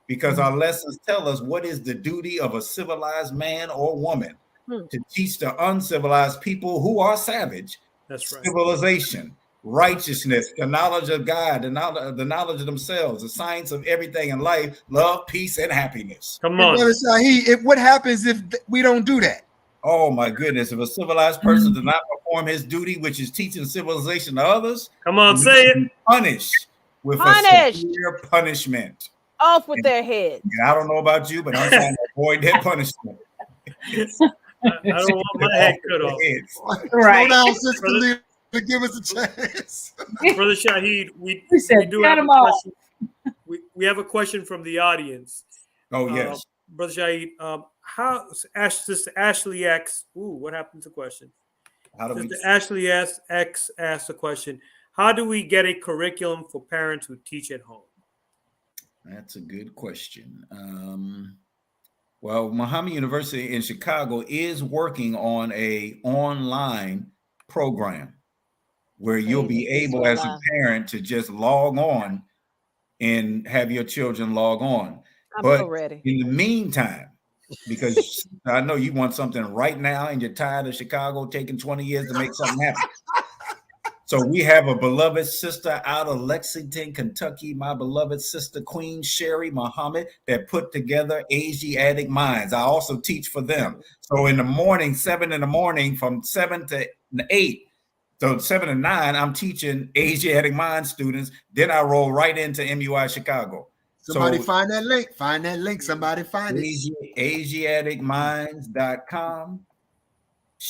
G: because our lessons tell us what is the duty of a civilized man or woman, to teach the uncivilized people who are savage. That's right. Civilization, righteousness, the knowledge of God, the knowledge of themselves, the science of everything in life, love, peace, and happiness.
B: Come on. Brother Shaheed, what happens if we don't do that?
G: Oh my goodness. If a civilized person does not perform his duty, which is teaching civilization to others,
E: come on, say it.
G: Punished with a severe punishment.
D: Off with their head.
G: And I don't know about you, but I'm trying to avoid that punishment.
E: I don't want my head cut off.
B: Right. Slow down, Sister Lee, to give us a chance.
E: Brother Shaheed, we do have a question. We have a question from the audience.
G: Oh, yes.
E: Brother Shaheed, how Sister Ashley X, what happened to the question? Sister Ashley X asked a question. How do we get a curriculum for parents who teach at home?
G: That's a good question. Well, Muhammad University in Chicago is working on a online program where you'll be able as a parent to just log on and have your children log on. But in the meantime, because I know you want something right now and you're tired of Chicago taking 20 years to make something happen. So we have a beloved sister out of Lexington, Kentucky, my beloved sister, Queen Sherry Muhammad, that put together Asiatic Minds. I also teach for them. So in the morning, 7 in the morning, from 7 to 8, so 7 to 9, I'm teaching Asiatic Mind students. Then I roll right into MUI Chicago.
B: Somebody find that link. Find that link. Somebody find it.
G: AsiaticMinds.com.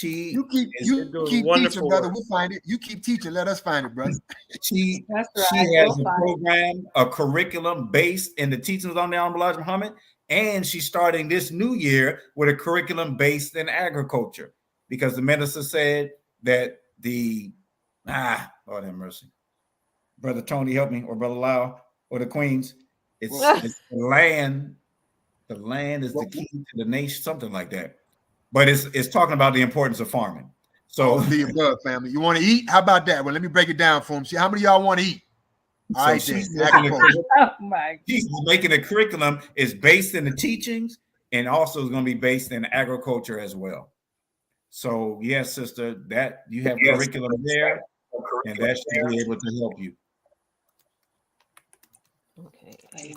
B: You keep teaching, brother. We'll find it. You keep teaching. Let us find it, brother.
G: She has a program, a curriculum based in the teachings on the Honorable Elijah Muhammad, and she's starting this new year with a curriculum based in agriculture, because the minister said that Lord have mercy, Brother Tony, help me, or Brother Lau, or the Queens. It's the land. The land is the key to the nation, something like that. But it's talking about the importance of farming. So
B: the above, family. You want to eat? How about that? Well, let me break it down for them. See, how many of y'all want to eat? All right, she's
G: making a curriculum is based in the teachings, and also is going to be based in agriculture as well. So yes, sister, that you have curriculum there, and that should be able to help you.
D: Okay.
E: And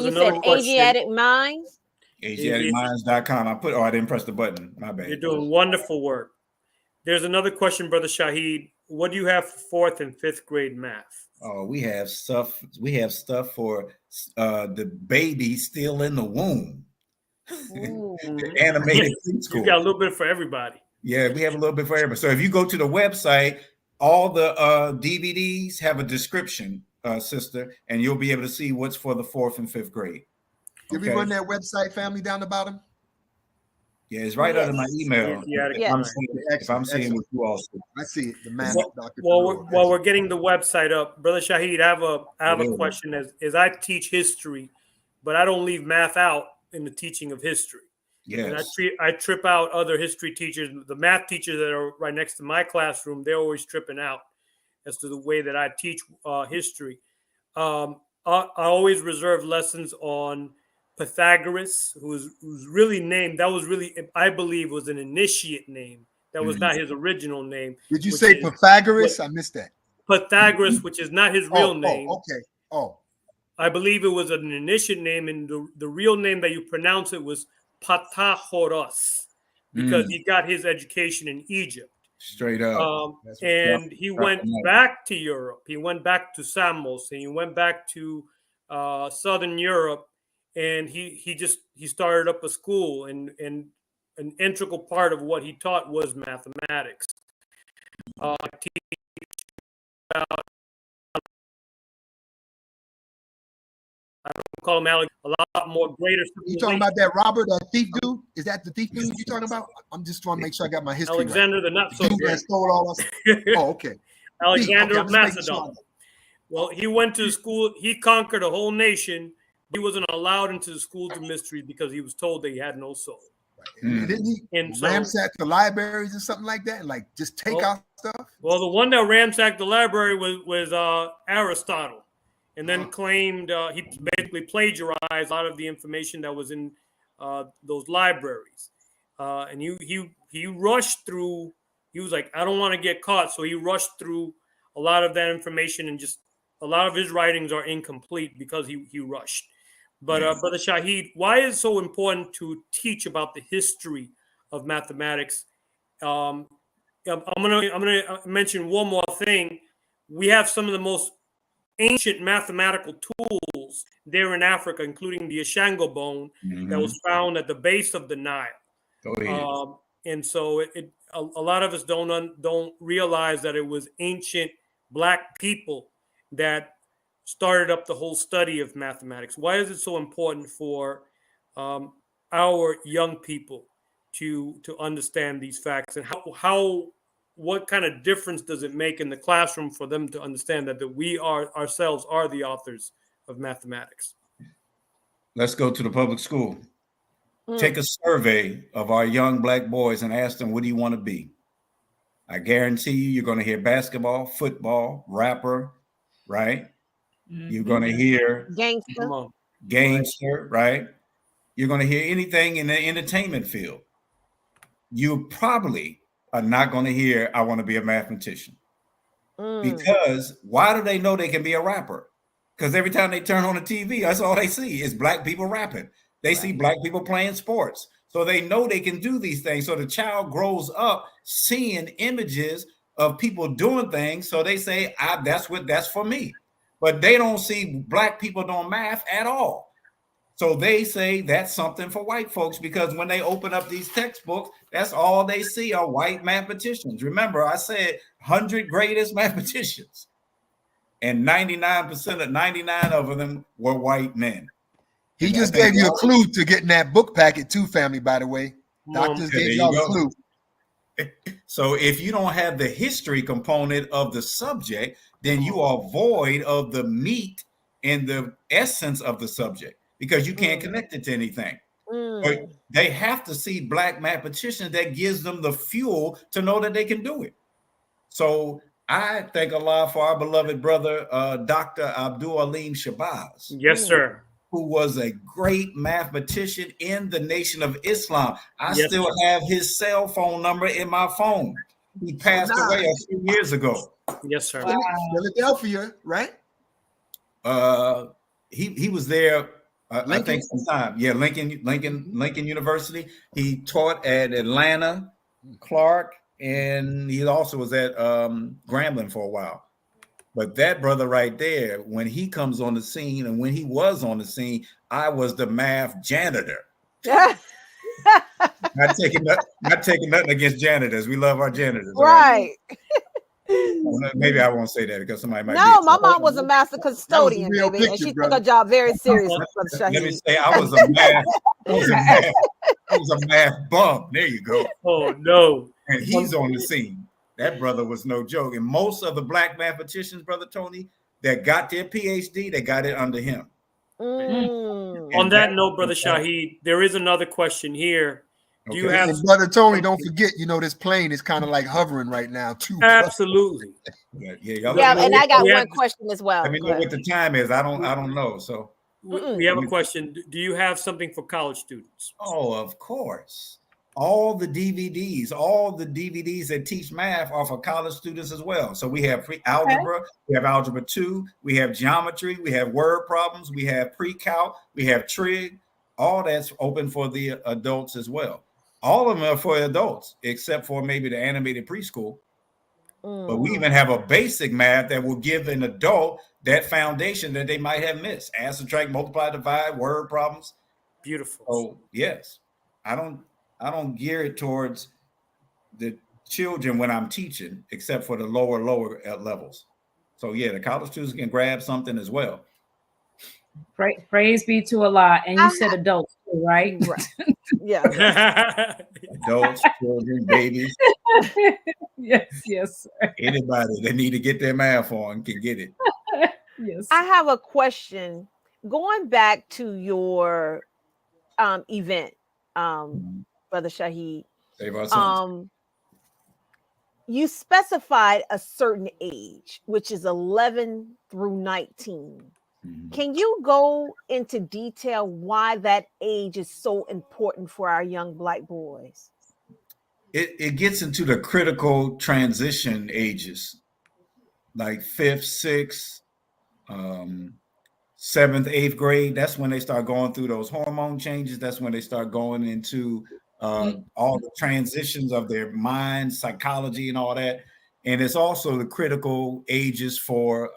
D: you said Asiatic Minds?
G: AsiaticMinds.com. I didn't press the button. My bad.
E: You're doing wonderful work. There's another question, Brother Shaheed. What do you have for 4th and 5th grade math?
G: Oh, we have stuff. We have stuff for the baby still in the womb. The animated preschool.
E: You got a little bit for everybody.
G: Yeah, we have a little bit for everybody. So if you go to the website, all the DVDs have a description, sister, and you'll be able to see what's for the 4th and 5th grade.
B: Did we run that website, family, down the bottom?
G: Yeah, it's right under my email. If I'm seeing what you all see.
B: I see it. The man,
E: while we're getting the website up, Brother Shaheed, I have a question. As I teach history, but I don't leave math out in the teaching of history.
G: Yes.
E: And I trip out other history teachers. The math teachers that are right next to my classroom, they're always tripping out as to the way that I teach history. I always reserve lessons on Pythagoras, who's really named, that was really, I believe, was an initiate name. That was not his original name.
B: Did you say Pythagoras? I missed that.
E: Pythagoras, which is not his real name.
B: Okay.
E: I believe it was an initiate name, and the real name that you pronounce it was Pythagoras, because he got his education in Egypt.
G: Straight up.
E: And he went back to Europe. He went back to Samos, and he went back to Southern Europe. And he started up a school, and an integral part of what he taught was mathematics. I don't call him Alex, a lot more greater.
B: You talking about that Robert, that thief dude? Is that the thief dude you talking about? I'm just trying to make sure I got my history.
E: Alexander, right. The not so
B: dude that stole all us. Oh, okay.
E: Alexander of Macedon. Well, he went to school. He conquered a whole nation. He wasn't allowed into the schools of mystery because he was told that he had no soul.
B: And didn't he
E: And so-
B: ransack the libraries or something like that? Like just take out stuff?
E: Well, the one that ransacked the library was Aristotle, and then claimed he basically plagiarized a lot of the information that was in those libraries. And he rushed through. He was like, I don't want to get caught, so he rushed through a lot of that information, and just a lot of his writings are incomplete because he rushed. But Brother Shahid, why is it so important to teach about the history of mathematics? I'm gonna mention one more thing. We have some of the most ancient mathematical tools there in Africa, including the Ashango bone that was found at the base of the Nile. And so a lot of us don't realize that it was ancient Black people that started up the whole study of mathematics. Why is it so important for our young people to understand these facts, and what kind of difference does it make in the classroom for them to understand that we ourselves are the authors of mathematics?
G: Let's go to the public school. Take a survey of our young Black boys and ask them, what do you want to be? I guarantee you're going to hear basketball, football, rapper, right? You're going to hear gangster, right? You're going to hear anything in the entertainment field. You probably are not going to hear, I want to be a mathematician. Because why do they know they can be a rapper? Because every time they turn on the TV, that's all they see is Black people rapping. They see Black people playing sports. So they know they can do these things. So the child grows up seeing images of people doing things. So they say, that's for me. But they don't see Black people doing math at all. So they say that's something for white folks, because when they open up these textbooks, that's all they see are white mathematicians. Remember, I said 100 greatest mathematicians, and 99 of them were white men.
B: He just gave you a clue to getting that book packet too, family, by the way. Doctors gave y'all a clue.
G: So if you don't have the history component of the subject, then you are void of the meat and the essence of the subject, because you can't connect it to anything. But they have to see Black mathematicians that gives them the fuel to know that they can do it. So I thank Allah for our beloved brother, Dr. Abdul Aleem Shabazz.
E: Yes, sir.
G: Who was a great mathematician in the Nation of Islam. I still have his cell phone number in my phone. He passed away a few years ago.
E: Yes, sir.
B: Wow. Philadelphia, right?
G: He was there, I think, sometime. Yeah, Lincoln University. He taught at Atlanta, Clark, and he also was at Grambling for a while. But that brother right there, when he comes on the scene, and when he was on the scene, I was the math janitor. Not taking nothing against janitors. We love our janitors.
D: Right.
G: Maybe I won't say that because somebody might.
D: No, my mom was a master custodian, baby, and she took her job very seriously.
G: Let me say, I was a math bum. There you go.
E: Oh no!
G: And he's on the scene. That brother was no joke. And most of the Black mathematicians, Brother Tony, that got their PhD, they got it under him.
E: On that note, Brother Shahid, there is another question here. Do you have,
B: Brother Tony? Don't forget, this plane is kind of like hovering right now, too.
E: Absolutely.
D: Yeah, and I got one question as well.
G: Let me know what the time is. I don't know. So
E: we have a question. Do you have something for college students?
G: Oh, of course. All the DVDs that teach math are for college students as well. So we have algebra, we have algebra 2, we have geometry, we have word problems, we have pre-calc, we have trig. All that's open for the adults as well. All of them are for adults, except for maybe the animated preschool. But we even have a basic math that will give an adult that foundation that they might have missed. Add, subtract, multiply, divide, word problems.
E: Beautiful.
G: So yes, I don't gear it towards the children when I'm teaching, except for the lower levels. So yeah, the college students can grab something as well.
C: Praise be to Allah. And you said adults too, right?
D: Yeah.
G: Adults, children, babies.
C: Yes, sir.
G: Anybody that need to get their math on can get it.
C: Yes.
D: I have a question. Going back to your event, Brother Shaheed,
G: Save our sons.
D: you specified a certain age, which is 11 through 19. Can you go into detail why that age is so important for our young Black boys?
G: It gets into the critical transition ages, like 5th, 6th, 7th, 8th grade. That's when they start going through those hormone changes. That's when they start going into all the transitions of their mind, psychology, and all that. And it's also the critical ages for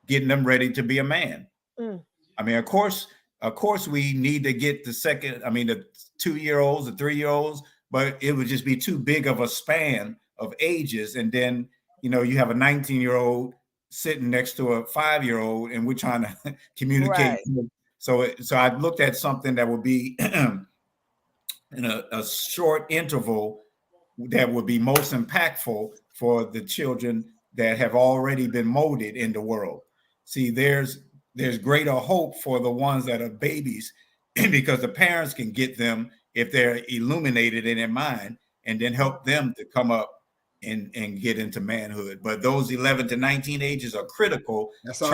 G: getting them ready to be a man. I mean, of course, we need to get the 2-year-olds, the 3-year-olds, but it would just be too big of a span of ages. And then, you have a 19-year-old sitting next to a 5-year-old, and we're trying to communicate.
D: Right.
G: So I looked at something that would be in a short interval that would be most impactful for the children that have already been molded in the world. See, there's greater hope for the ones that are babies because the parents can get them if they're illuminated in their mind, and then help them to come up and get into manhood. But those 11 to 19 ages are critical.
B: That's our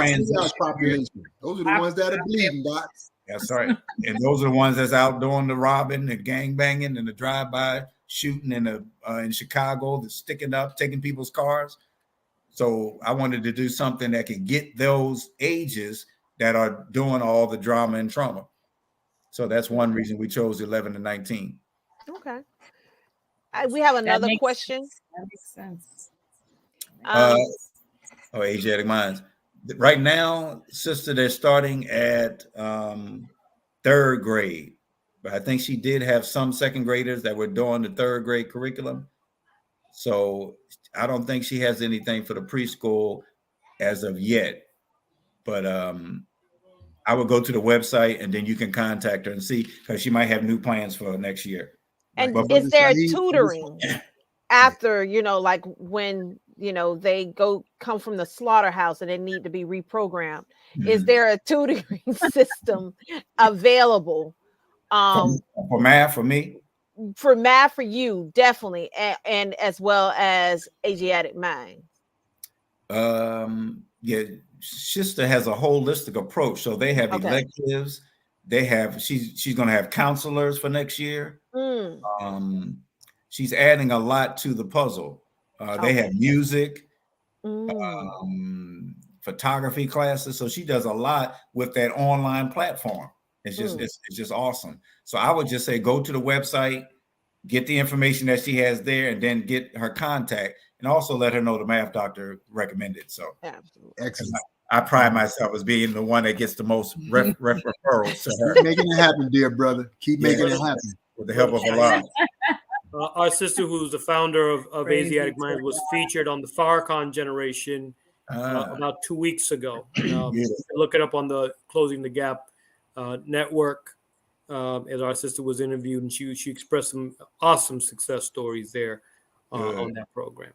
B: population. Those are the ones that are bleeding, dots.
G: That's right. And those are the ones that's out doing the robbing, the gang banging, and the drive-by shooting in Chicago, the sticking up, taking people's cars. So I wanted to do something that could get those ages that are doing all the drama and trauma. So that's one reason we chose 11 to 19.
D: Okay. We have another question.
C: That makes sense.
G: Asiatic minds. Right now, sister, they're starting at 3rd grade. But I think she did have some 2nd graders that were doing the 3rd grade curriculum. So I don't think she has anything for the preschool as of yet. But I would go to the website, and then you can contact her and see, because she might have new plans for next year.
D: And is there tutoring after, like when, they come from the slaughterhouse and they need to be reprogrammed? Is there a tutoring system available?
G: For math, for me?
D: For math, for you, definitely. And as well as Asiatic mind.
G: Yeah, Sister has a holistic approach. So they have electives. They have, she's going to have counselors for next year. She's adding a lot to the puzzle. They have music, photography classes. So she does a lot with that online platform. It's just it's just awesome. So I would just say go to the website, get the information that she has there, and then get her contact, and also let her know the math doctor recommended. So
B: excellent.
G: I pride myself as being the one that gets the most referrals to her.
B: Keep making it happen, dear brother. Keep making it happen.
G: With the help of Allah.
E: Our sister, who's the founder of Asiatic Minds, was featured on the Farrakhan Generation about 2 weeks ago. Look it up on the Closing the Gap network, as our sister was interviewed, and she expressed some awesome success stories there on that program.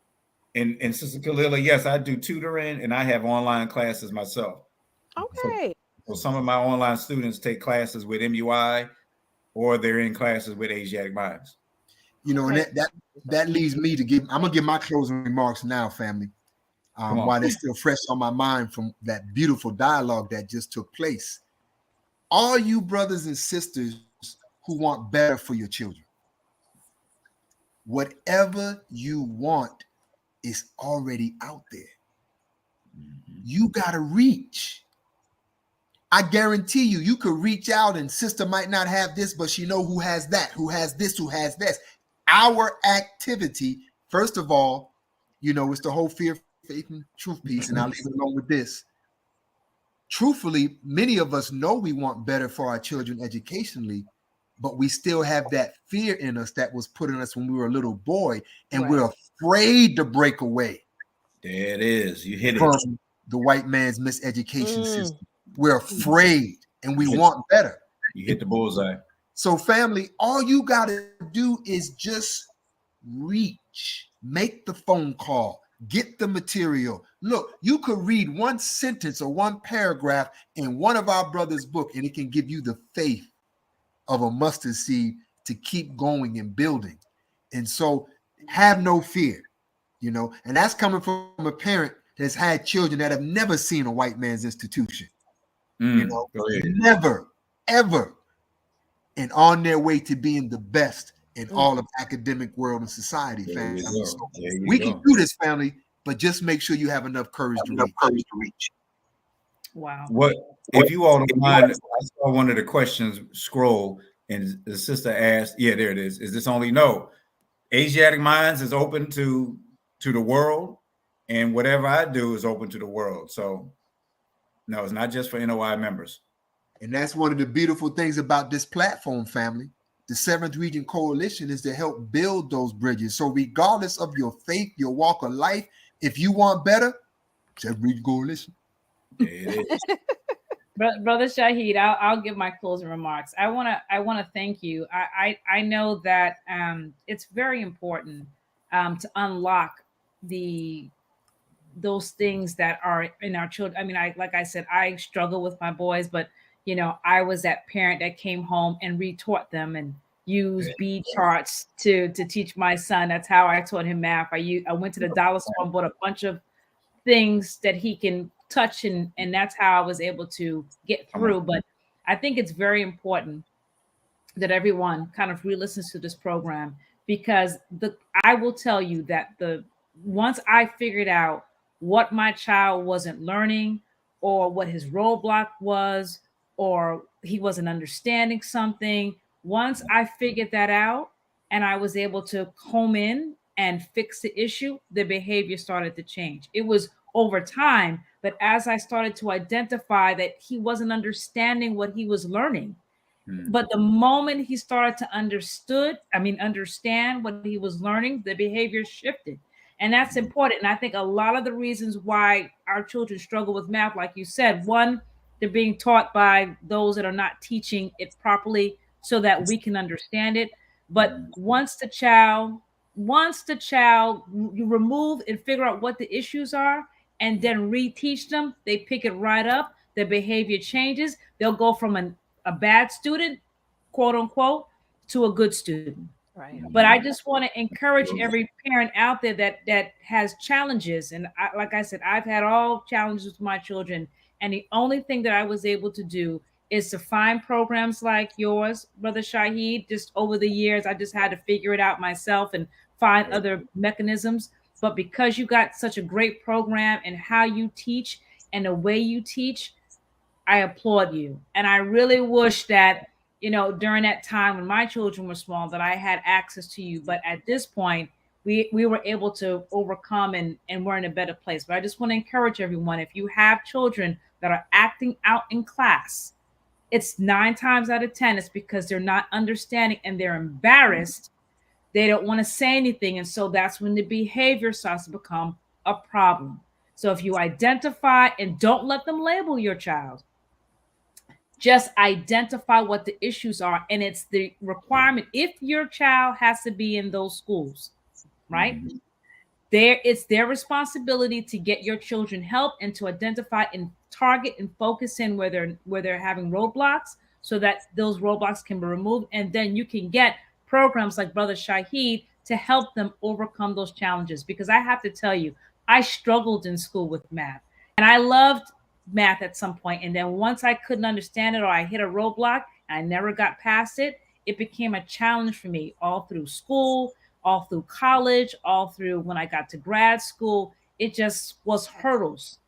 G: And Sister Kalila, yes, I do tutoring, and I have online classes myself.
D: Okay.
G: So some of my online students take classes with MUI, or they're in classes with Asiatic Minds.
B: And that leads me to I'm gonna give my closing remarks now, family. While they're still fresh on my mind from that beautiful dialogue that just took place. All you brothers and sisters who want better for your children, whatever you want is already out there. You gotta reach. I guarantee you could reach out, and sister might not have this, but she know who has that, who has this, who has this. Our activity, first of all, it's the whole fear, faith, and truth piece, and I'll leave it alone with this. Truthfully, many of us know we want better for our children educationally, but we still have that fear in us that was put in us when we were a little boy, and we're afraid to break away.
G: There it is. You hit
B: from
G: it.
B: The white man's miseducation system. We're afraid, and we want better.
G: You hit the bullseye.
B: So, family, all you got to do is just reach. Make the phone call. Get the material. Look, you could read one sentence or one paragraph in one of our brothers' book, and it can give you the faith of a mustard seed to keep going and building. And so have no fear, and that's coming from a parent that's had children that have never seen a white man's institution, never, ever, and on their way to being the best in all of academic world and society, family. So we can do this, family, but just make sure you have enough courage to reach.
C: Wow.
G: What if you all don't mind? I saw one of the questions scroll, and the sister asked, "Yeah, there it is. Is this only no? Asiatic Minds is open to the world, and whatever I do is open to the world. So, no, it's not just for NOI members."
B: And that's one of the beautiful things about this platform, family. The Seventh Region Coalition is to help build those bridges. So regardless of your faith, your walk of life, if you want better, Seventh Region Coalition.
G: It is.
C: Brother Shahid, I'll give my closing remarks. I wanna thank you. I know that it's very important to unlock those things that are in our children. I mean, like I said, I struggle with my boys, but I was that parent that came home and retaught them and used bead charts to teach my son. That's how I taught him math. I went to the dollar store and bought a bunch of things that he can touch, and that's how I was able to get through. But I think it's very important that everyone kind of re-listens to this program, because I will tell you that once I figured out what my child wasn't learning, or what his roadblock was, or he wasn't understanding something, once I figured that out and I was able to home in and fix the issue, the behavior started to change. It was over time, but as I started to identify that he wasn't understanding what he was learning, but the moment he started to understand what he was learning, the behavior shifted. And that's important. And I think a lot of the reasons why our children struggle with math, like you said, one, they're being taught by those that are not teaching it properly so that we can understand it. But once the child you remove and figure out what the issues are and then reteach them, they pick it right up. Their behavior changes. They'll go from a bad student, quote unquote, to a good student.
D: Right.
C: But I just want to encourage every parent out there that has challenges. And like I said, I've had all challenges with my children. And the only thing that I was able to do is to find programs like yours, Brother Shahid. Just over the years, I just had to figure it out myself and find other mechanisms. But because you got such a great program and how you teach and the way you teach, I applaud you. And I really wish that, during that time when my children were small, that I had access to you. But at this point, we were able to overcome and we're in a better place. But I just want to encourage everyone, if you have children that are acting out in class, it's 9 times out of 10, it's because they're not understanding and they're embarrassed. They don't want to say anything. And so that's when the behavior starts to become a problem. So if you identify, and don't let them label your child, just identify what the issues are. And it's the requirement. If your child has to be in those schools, right? It's their responsibility to get your children help and to identify and target and focus in where they're having roadblocks, so that those roadblocks can be removed. And then you can get programs like Brother Shahid to help them overcome those challenges. Because I have to tell you, I struggled in school with math, and I loved math at some point. And then once I couldn't understand it, or I hit a roadblock and I never got past it, it became a challenge for me all through school, all through college, all through when I got to grad school. It just was hurdles.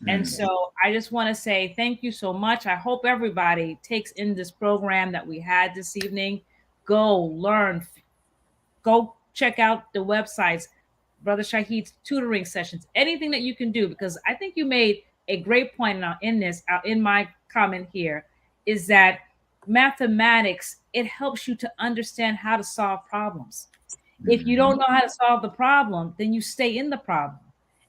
C: And so I just want to say thank you so much. I hope everybody takes in this program that we had this evening. Go learn, go check out the websites, Brother Shahid's tutoring sessions, anything that you can do, because I think you made a great point now in my comment here, is that mathematics, it helps you to understand how to solve problems. If you don't know how to solve the problem, then you stay in the problem.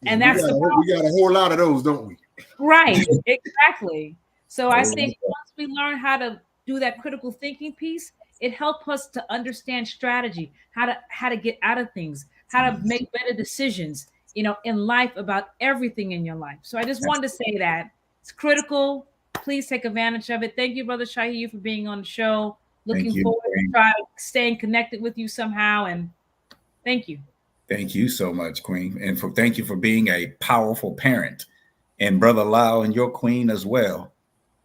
C: And that's
B: we got a whole lot of those, don't we?
C: Right, exactly. So I think once we learn how to do that critical thinking piece, it helps us to understand strategy, how to get out of things, how to make better decisions. in life about everything in your life. So I just wanted to say that it's critical. Please take advantage of it. Thank you, Brother Shahi, for being on the show. Looking forward to try staying connected with you somehow. And thank you.
G: Thank you so much, Queen. And thank you for being a powerful parent. And Brother Lau and your Queen as well.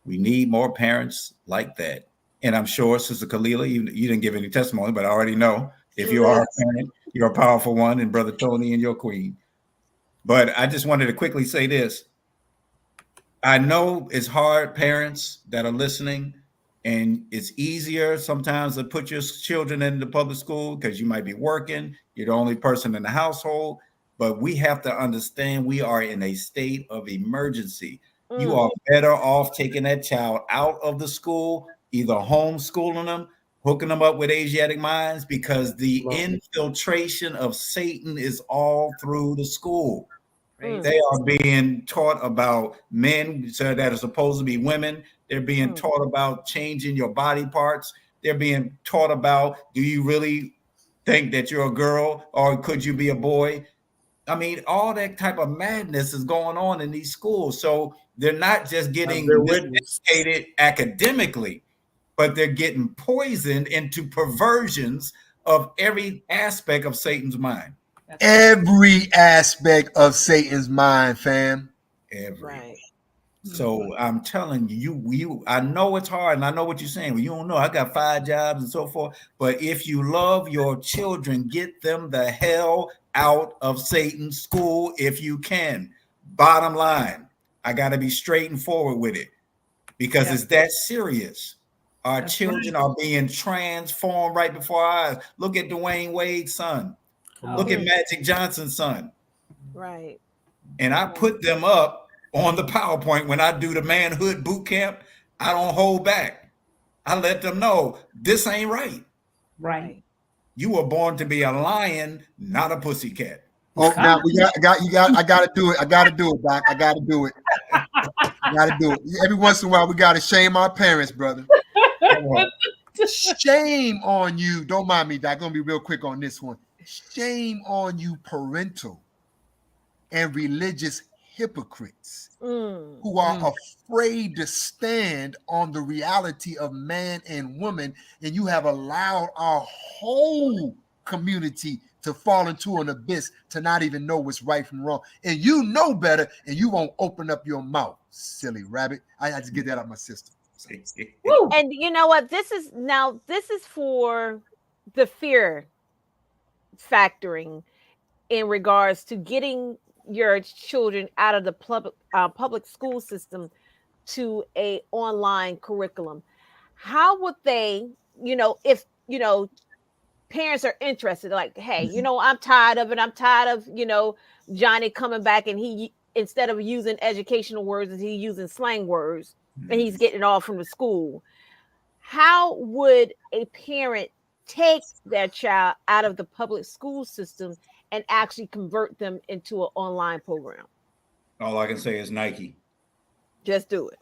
G: We need more parents like that. And I'm sure, Sister Kalila, you didn't give any testimony, but I already know if you are a parent, you're a powerful one, and Brother Tony and your Queen. But I just wanted to quickly say this. I know it's hard, parents that are listening, and it's easier sometimes to put your children in the public school because you might be working. You're the only person in the household. But we have to understand we are in a state of emergency. You are better off taking that child out of the school, either homeschooling them, hooking them up with Asiatic minds, because the infiltration of Satan is all through the school. They are being taught about men that are supposed to be women. They're being taught about changing your body parts. They're being taught about, do you really think that you're a girl or could you be a boy? I mean, all that type of madness is going on in these schools. So they're not just getting educated academically, but they're getting poisoned into perversions of every aspect of Satan's mind.
B: Every aspect of Satan's mind, fam.
G: Every. So I'm telling you, I know it's hard, and I know what you're saying. Well, you don't know. I got 5 jobs and so forth. But if you love your children, get them the hell out of Satan's school if you can. Bottom line, I got to be straight and forward with it because it's that serious. Our children are being transformed right before our eyes. Look at Dwayne Wade's son. Look at Magic Johnson's son.
D: Right.
G: And I put them up on the PowerPoint when I do the manhood boot camp. I don't hold back. I let them know this ain't right.
C: Right.
G: You were born to be a lion, not a pussycat.
B: Oh, now I gotta do it. I gotta do it, Doc. I gotta do it. I gotta do it. Every once in a while, we gotta shame our parents, brother. Shame on you. Don't mind me, Doc. I'm gonna be real quick on this one. Shame on you, parental and religious hypocrites who are afraid to stand on the reality of man and woman, and you have allowed our whole community to fall into an abyss to not even know what's right from wrong. And you know better, and you won't open up your mouth, silly rabbit. I had to get that out of my system.
D: And you know what? This is for the fear factoring in regards to getting your children out of the public school system to a online curriculum. How would they, if parents are interested, like, hey, I'm tired of it. I'm tired of Johnny coming back and he, instead of using educational words, he's using slang words and he's getting it all from the school. How would a parent take their child out of the public school system and actually convert them into an online program?
G: All I can say is Nike.
D: Just do it.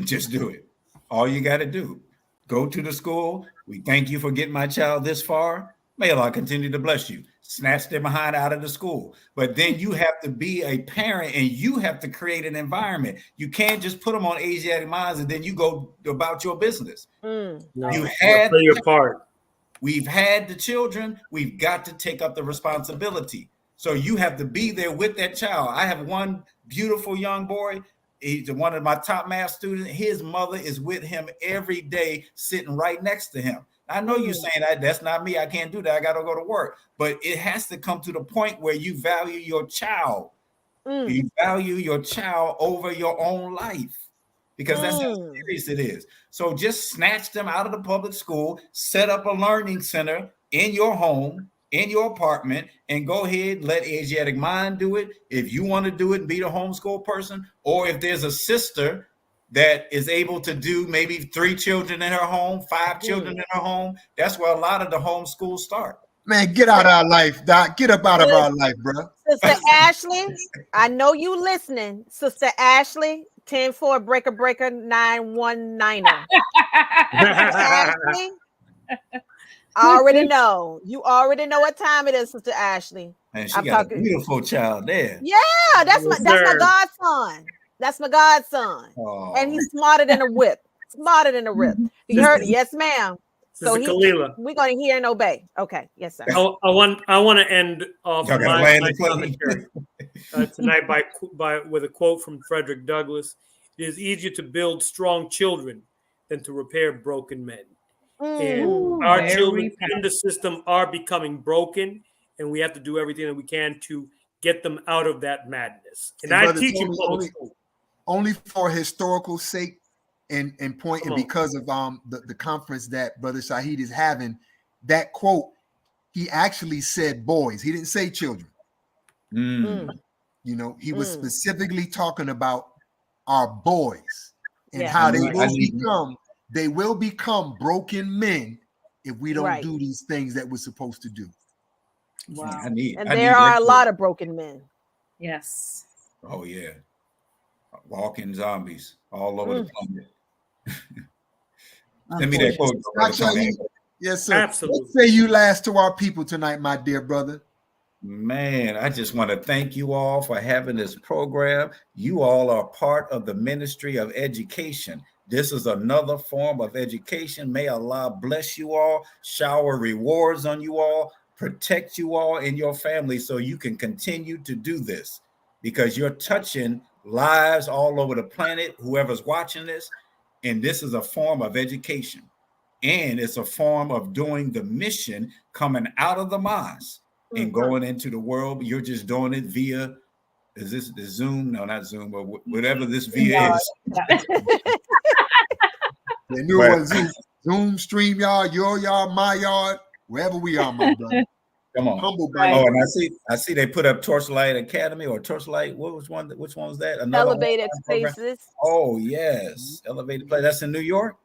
G: Just do it. All you got to do. Go to the school. We thank you for getting my child this far. May Allah continue to bless you. Snatch their behind out of the school. But then you have to be a parent and you have to create an environment. You can't just put them on Asiatic minds and then you go about your business.
E: No,
G: you had
E: play your part.
G: We've had the children. We've got to take up the responsibility. So you have to be there with that child. I have one beautiful young boy. He's one of my top math students. His mother is with him every day, sitting right next to him. I know you're saying that's not me. I can't do that. I got to go to work. But it has to come to the point where you value your child. You value your child over your own life. Because that's how serious it is. So just snatch them out of the public school, set up a learning center in your home, in your apartment, and go ahead, let Asiatic Mind do it. If you want to do it and be the homeschool person, or if there's a sister that is able to do maybe 3 children in her home, 5 children in her home, that's where a lot of the homeschools start.
B: Man, get out of our life, Doc. Get up out of our life, bro.
D: Sister Ashley, I know you listening. Sister Ashley, 10-4 breaker 919er. Ashley, I already know. You already know what time it is, Sister Ashley.
G: And she got a beautiful child there.
D: Yeah, that's my godson. That's my godson.
G: Oh.
D: And he's smarter than a whip. Smarter than a whip. You heard it? Yes, ma'am. So we're going to hear and obey. Okay. Yes, sir.
E: I want to end off my commentary tonight with a quote from Frederick Douglass. It is easier to build strong children than to repair broken men. And our children in the system are becoming broken, and we have to do everything that we can to get them out of that madness. And I teach in public school.
B: Only for historical sake and point, and because of the conference that Brother Shahid is having, that quote, he actually said boys. He didn't say children. You know, he was specifically talking about our boys and how they will become broken men if we don't do these things that we're supposed to do.
D: Wow. There are a lot of broken men.
C: Yes.
G: Oh yeah. Walking zombies all over the planet. Send me that quote.
B: Yes, sir.
E: Absolutely.
B: What say you last to our people tonight, my dear brother?
G: Man, I just want to thank you all for having this program. You all are part of the ministry of education. This is another form of education. May Allah bless you all, shower rewards on you all, protect you all and your family so you can continue to do this, because you're touching lives all over the planet, whoever's watching this, and this is a form of education, and it's a form of doing the mission, coming out of the mosque and going into the world. You're just doing it via, is this the Zoom? No, not Zoom, but whatever this via is.
B: The new one, Zoom, StreamYard, your yard, my yard, wherever we are, my brother.
G: Come on.
B: Humble by
G: Oh, and I see they put up Torchlight Academy or Torchlight. Which one was that? Another
D: Elevated Spaces.
G: Oh yes, Elevated Place. That's in New York.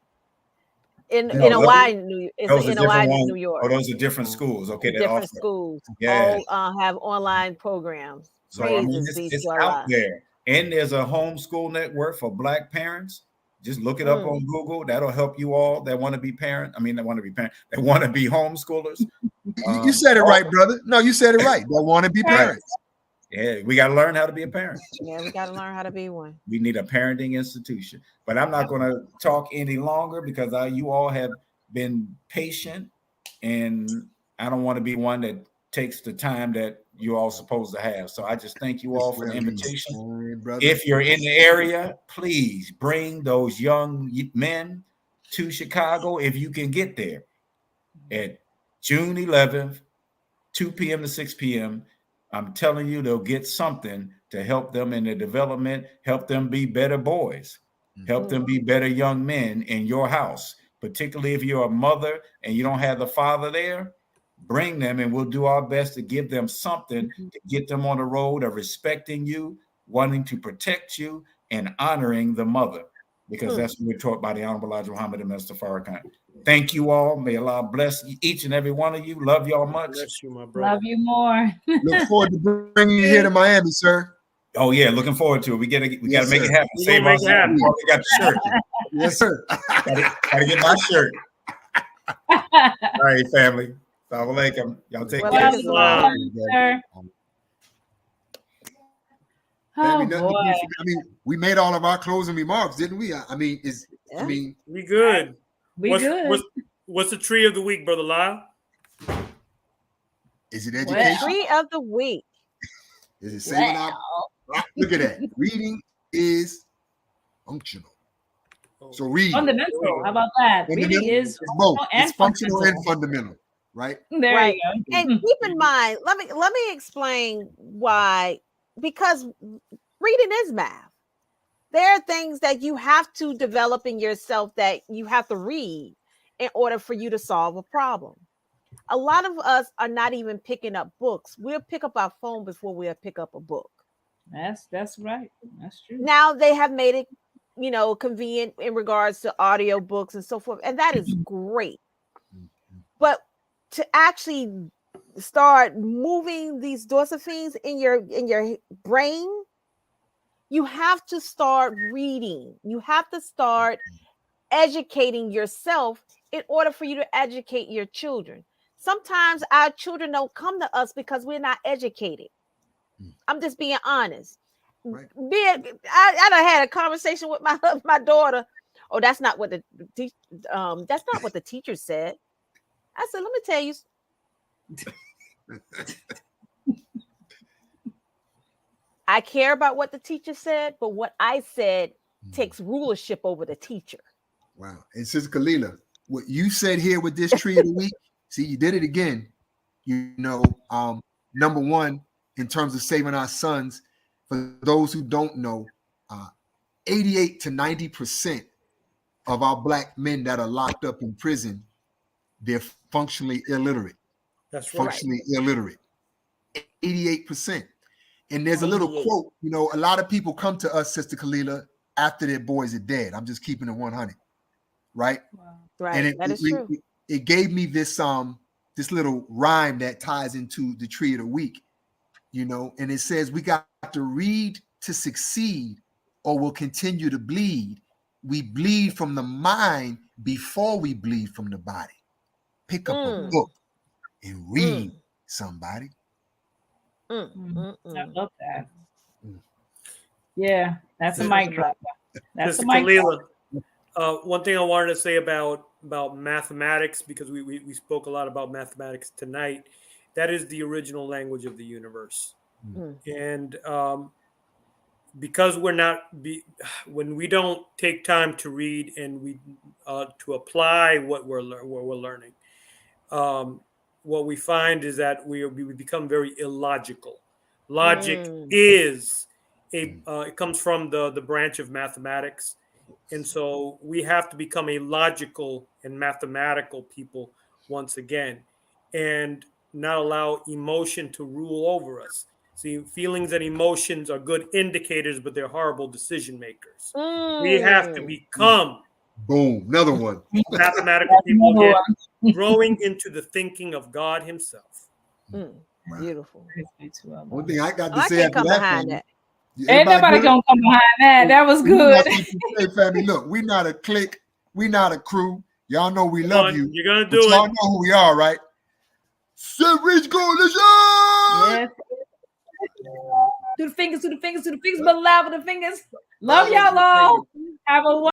D: In NOI, New York.
G: Oh, those are different schools. Okay,
D: different schools.
G: Yeah.
D: All have online programs.
G: So I mean, it's out there, and there's a homeschool network for Black parents. Just look it up on Google. That'll help you all that want to be parent. I mean, that want to be parent. That want to be homeschoolers.
B: You said it right, brother. No, you said it right. That want to be parents.
G: Yeah, we got to learn how to be a parent.
D: Yeah, we got to learn how to be one.
G: We need a parenting institution. But I'm not going to talk any longer because you all have been patient, and I don't want to be one that takes the time that you all supposed to have. So I just thank you all for the invitation. If you're in the area, please bring those young men to Chicago if you can get there at June 11th, 2 p.m. to 6 p.m. I'm telling you, they'll get something to help them in their development, help them be better boys, help them be better young men in your house, particularly if you're a mother and you don't have the father there. Bring them, and we'll do our best to give them something to get them on the road of respecting you, wanting to protect you, and honoring the mother, because that's what we're taught by the Honorable Elijah Muhammad and Minister Farrakhan. Thank you all. May Allah bless each and every one of you. Love y'all much.
E: Bless you, my brother.
C: Love you more.
B: Look forward to bringing you here to Miami, sir.
G: Oh yeah, looking forward to it. We got to make it happen.
E: Save us. We
G: got the shirt.
B: Yes, sir.
G: Gotta get my shirt. All right, family. Assalamu alaikum. Y'all take care.
C: Sir. Oh, boy.
B: I mean, we made all of our closing remarks, didn't we? I mean,
E: we good.
C: Good.
E: What's the tree of the week, Brother La?
B: Is it education?
D: Tree of the week.
B: Is it saving our? Look at that. Reading is functional. So read.
C: Fundamental. How about that? Reading is
B: both. It's functional and fundamental. Right.
C: There you go.
D: And keep in mind, let me explain why. Because reading is math. There are things that you have to develop in yourself that you have to read in order for you to solve a problem. A lot of us are not even picking up books. We'll pick up our phone before we'll pick up a book.
C: That's right. That's true.
D: Now they have made it, convenient in regards to audio books and so forth, and that is great. But to actually start moving these dorsifines in your brain, you have to start reading. You have to start educating yourself in order for you to educate your children. Sometimes our children don't come to us because we're not educated. I'm just being honest.
B: Right.
D: I done had a conversation with my daughter. Oh, that's not what the teacher said. I said, let me tell you. I care about what the teacher said, but what I said takes rulership over the teacher.
B: Wow. And Sister Kalila, what you said here with this tree of the week, see, you did it again. You know, number one, in terms of saving our sons, for those who don't know, 88 to 90% of our black men that are locked up in prison, they're functionally illiterate.
E: That's right.
B: Functionally illiterate. 88%. And there's a little quote, you know, a lot of people come to us, Sister Kalila, after their boys are dead. I'm just keeping it 100, right?
D: Wow. Right.
B: And
D: that is true.
B: It gave me this little rhyme that ties into the tree of the week, you know, and it says we got to read to succeed or we'll continue to bleed. We bleed from the mind before we bleed from the body. Pick up a book and read, somebody.
C: I love that. Yeah, that's a mic drop. That's a mic drop.
E: One thing I wanted to say about mathematics, because we spoke a lot about mathematics tonight, that is the original language of the universe. And because when we don't take time to read and we to apply what we're learning, what we find is that we become very illogical. Logic is it comes from the branch of mathematics. And so we have to become a logical and mathematical people once again, and not allow emotion to rule over us. See, feelings and emotions are good indicators, but they're horrible decision makers. We have to become
B: another one.
E: Mathematical people again, growing into the thinking of God Himself.
D: Beautiful.
B: One thing I got to say,
D: I can't come behind that.
C: Ain't nobody gonna come behind that. That was good.
B: Hey, family, look, we're not a clique, we're not a crew. Y'all know we love you.
E: You're gonna do it.
B: Y'all know who we are, right? Savage Coalition.
C: Yes. Do the fingers, but loud with the fingers. Love y'all all. Have a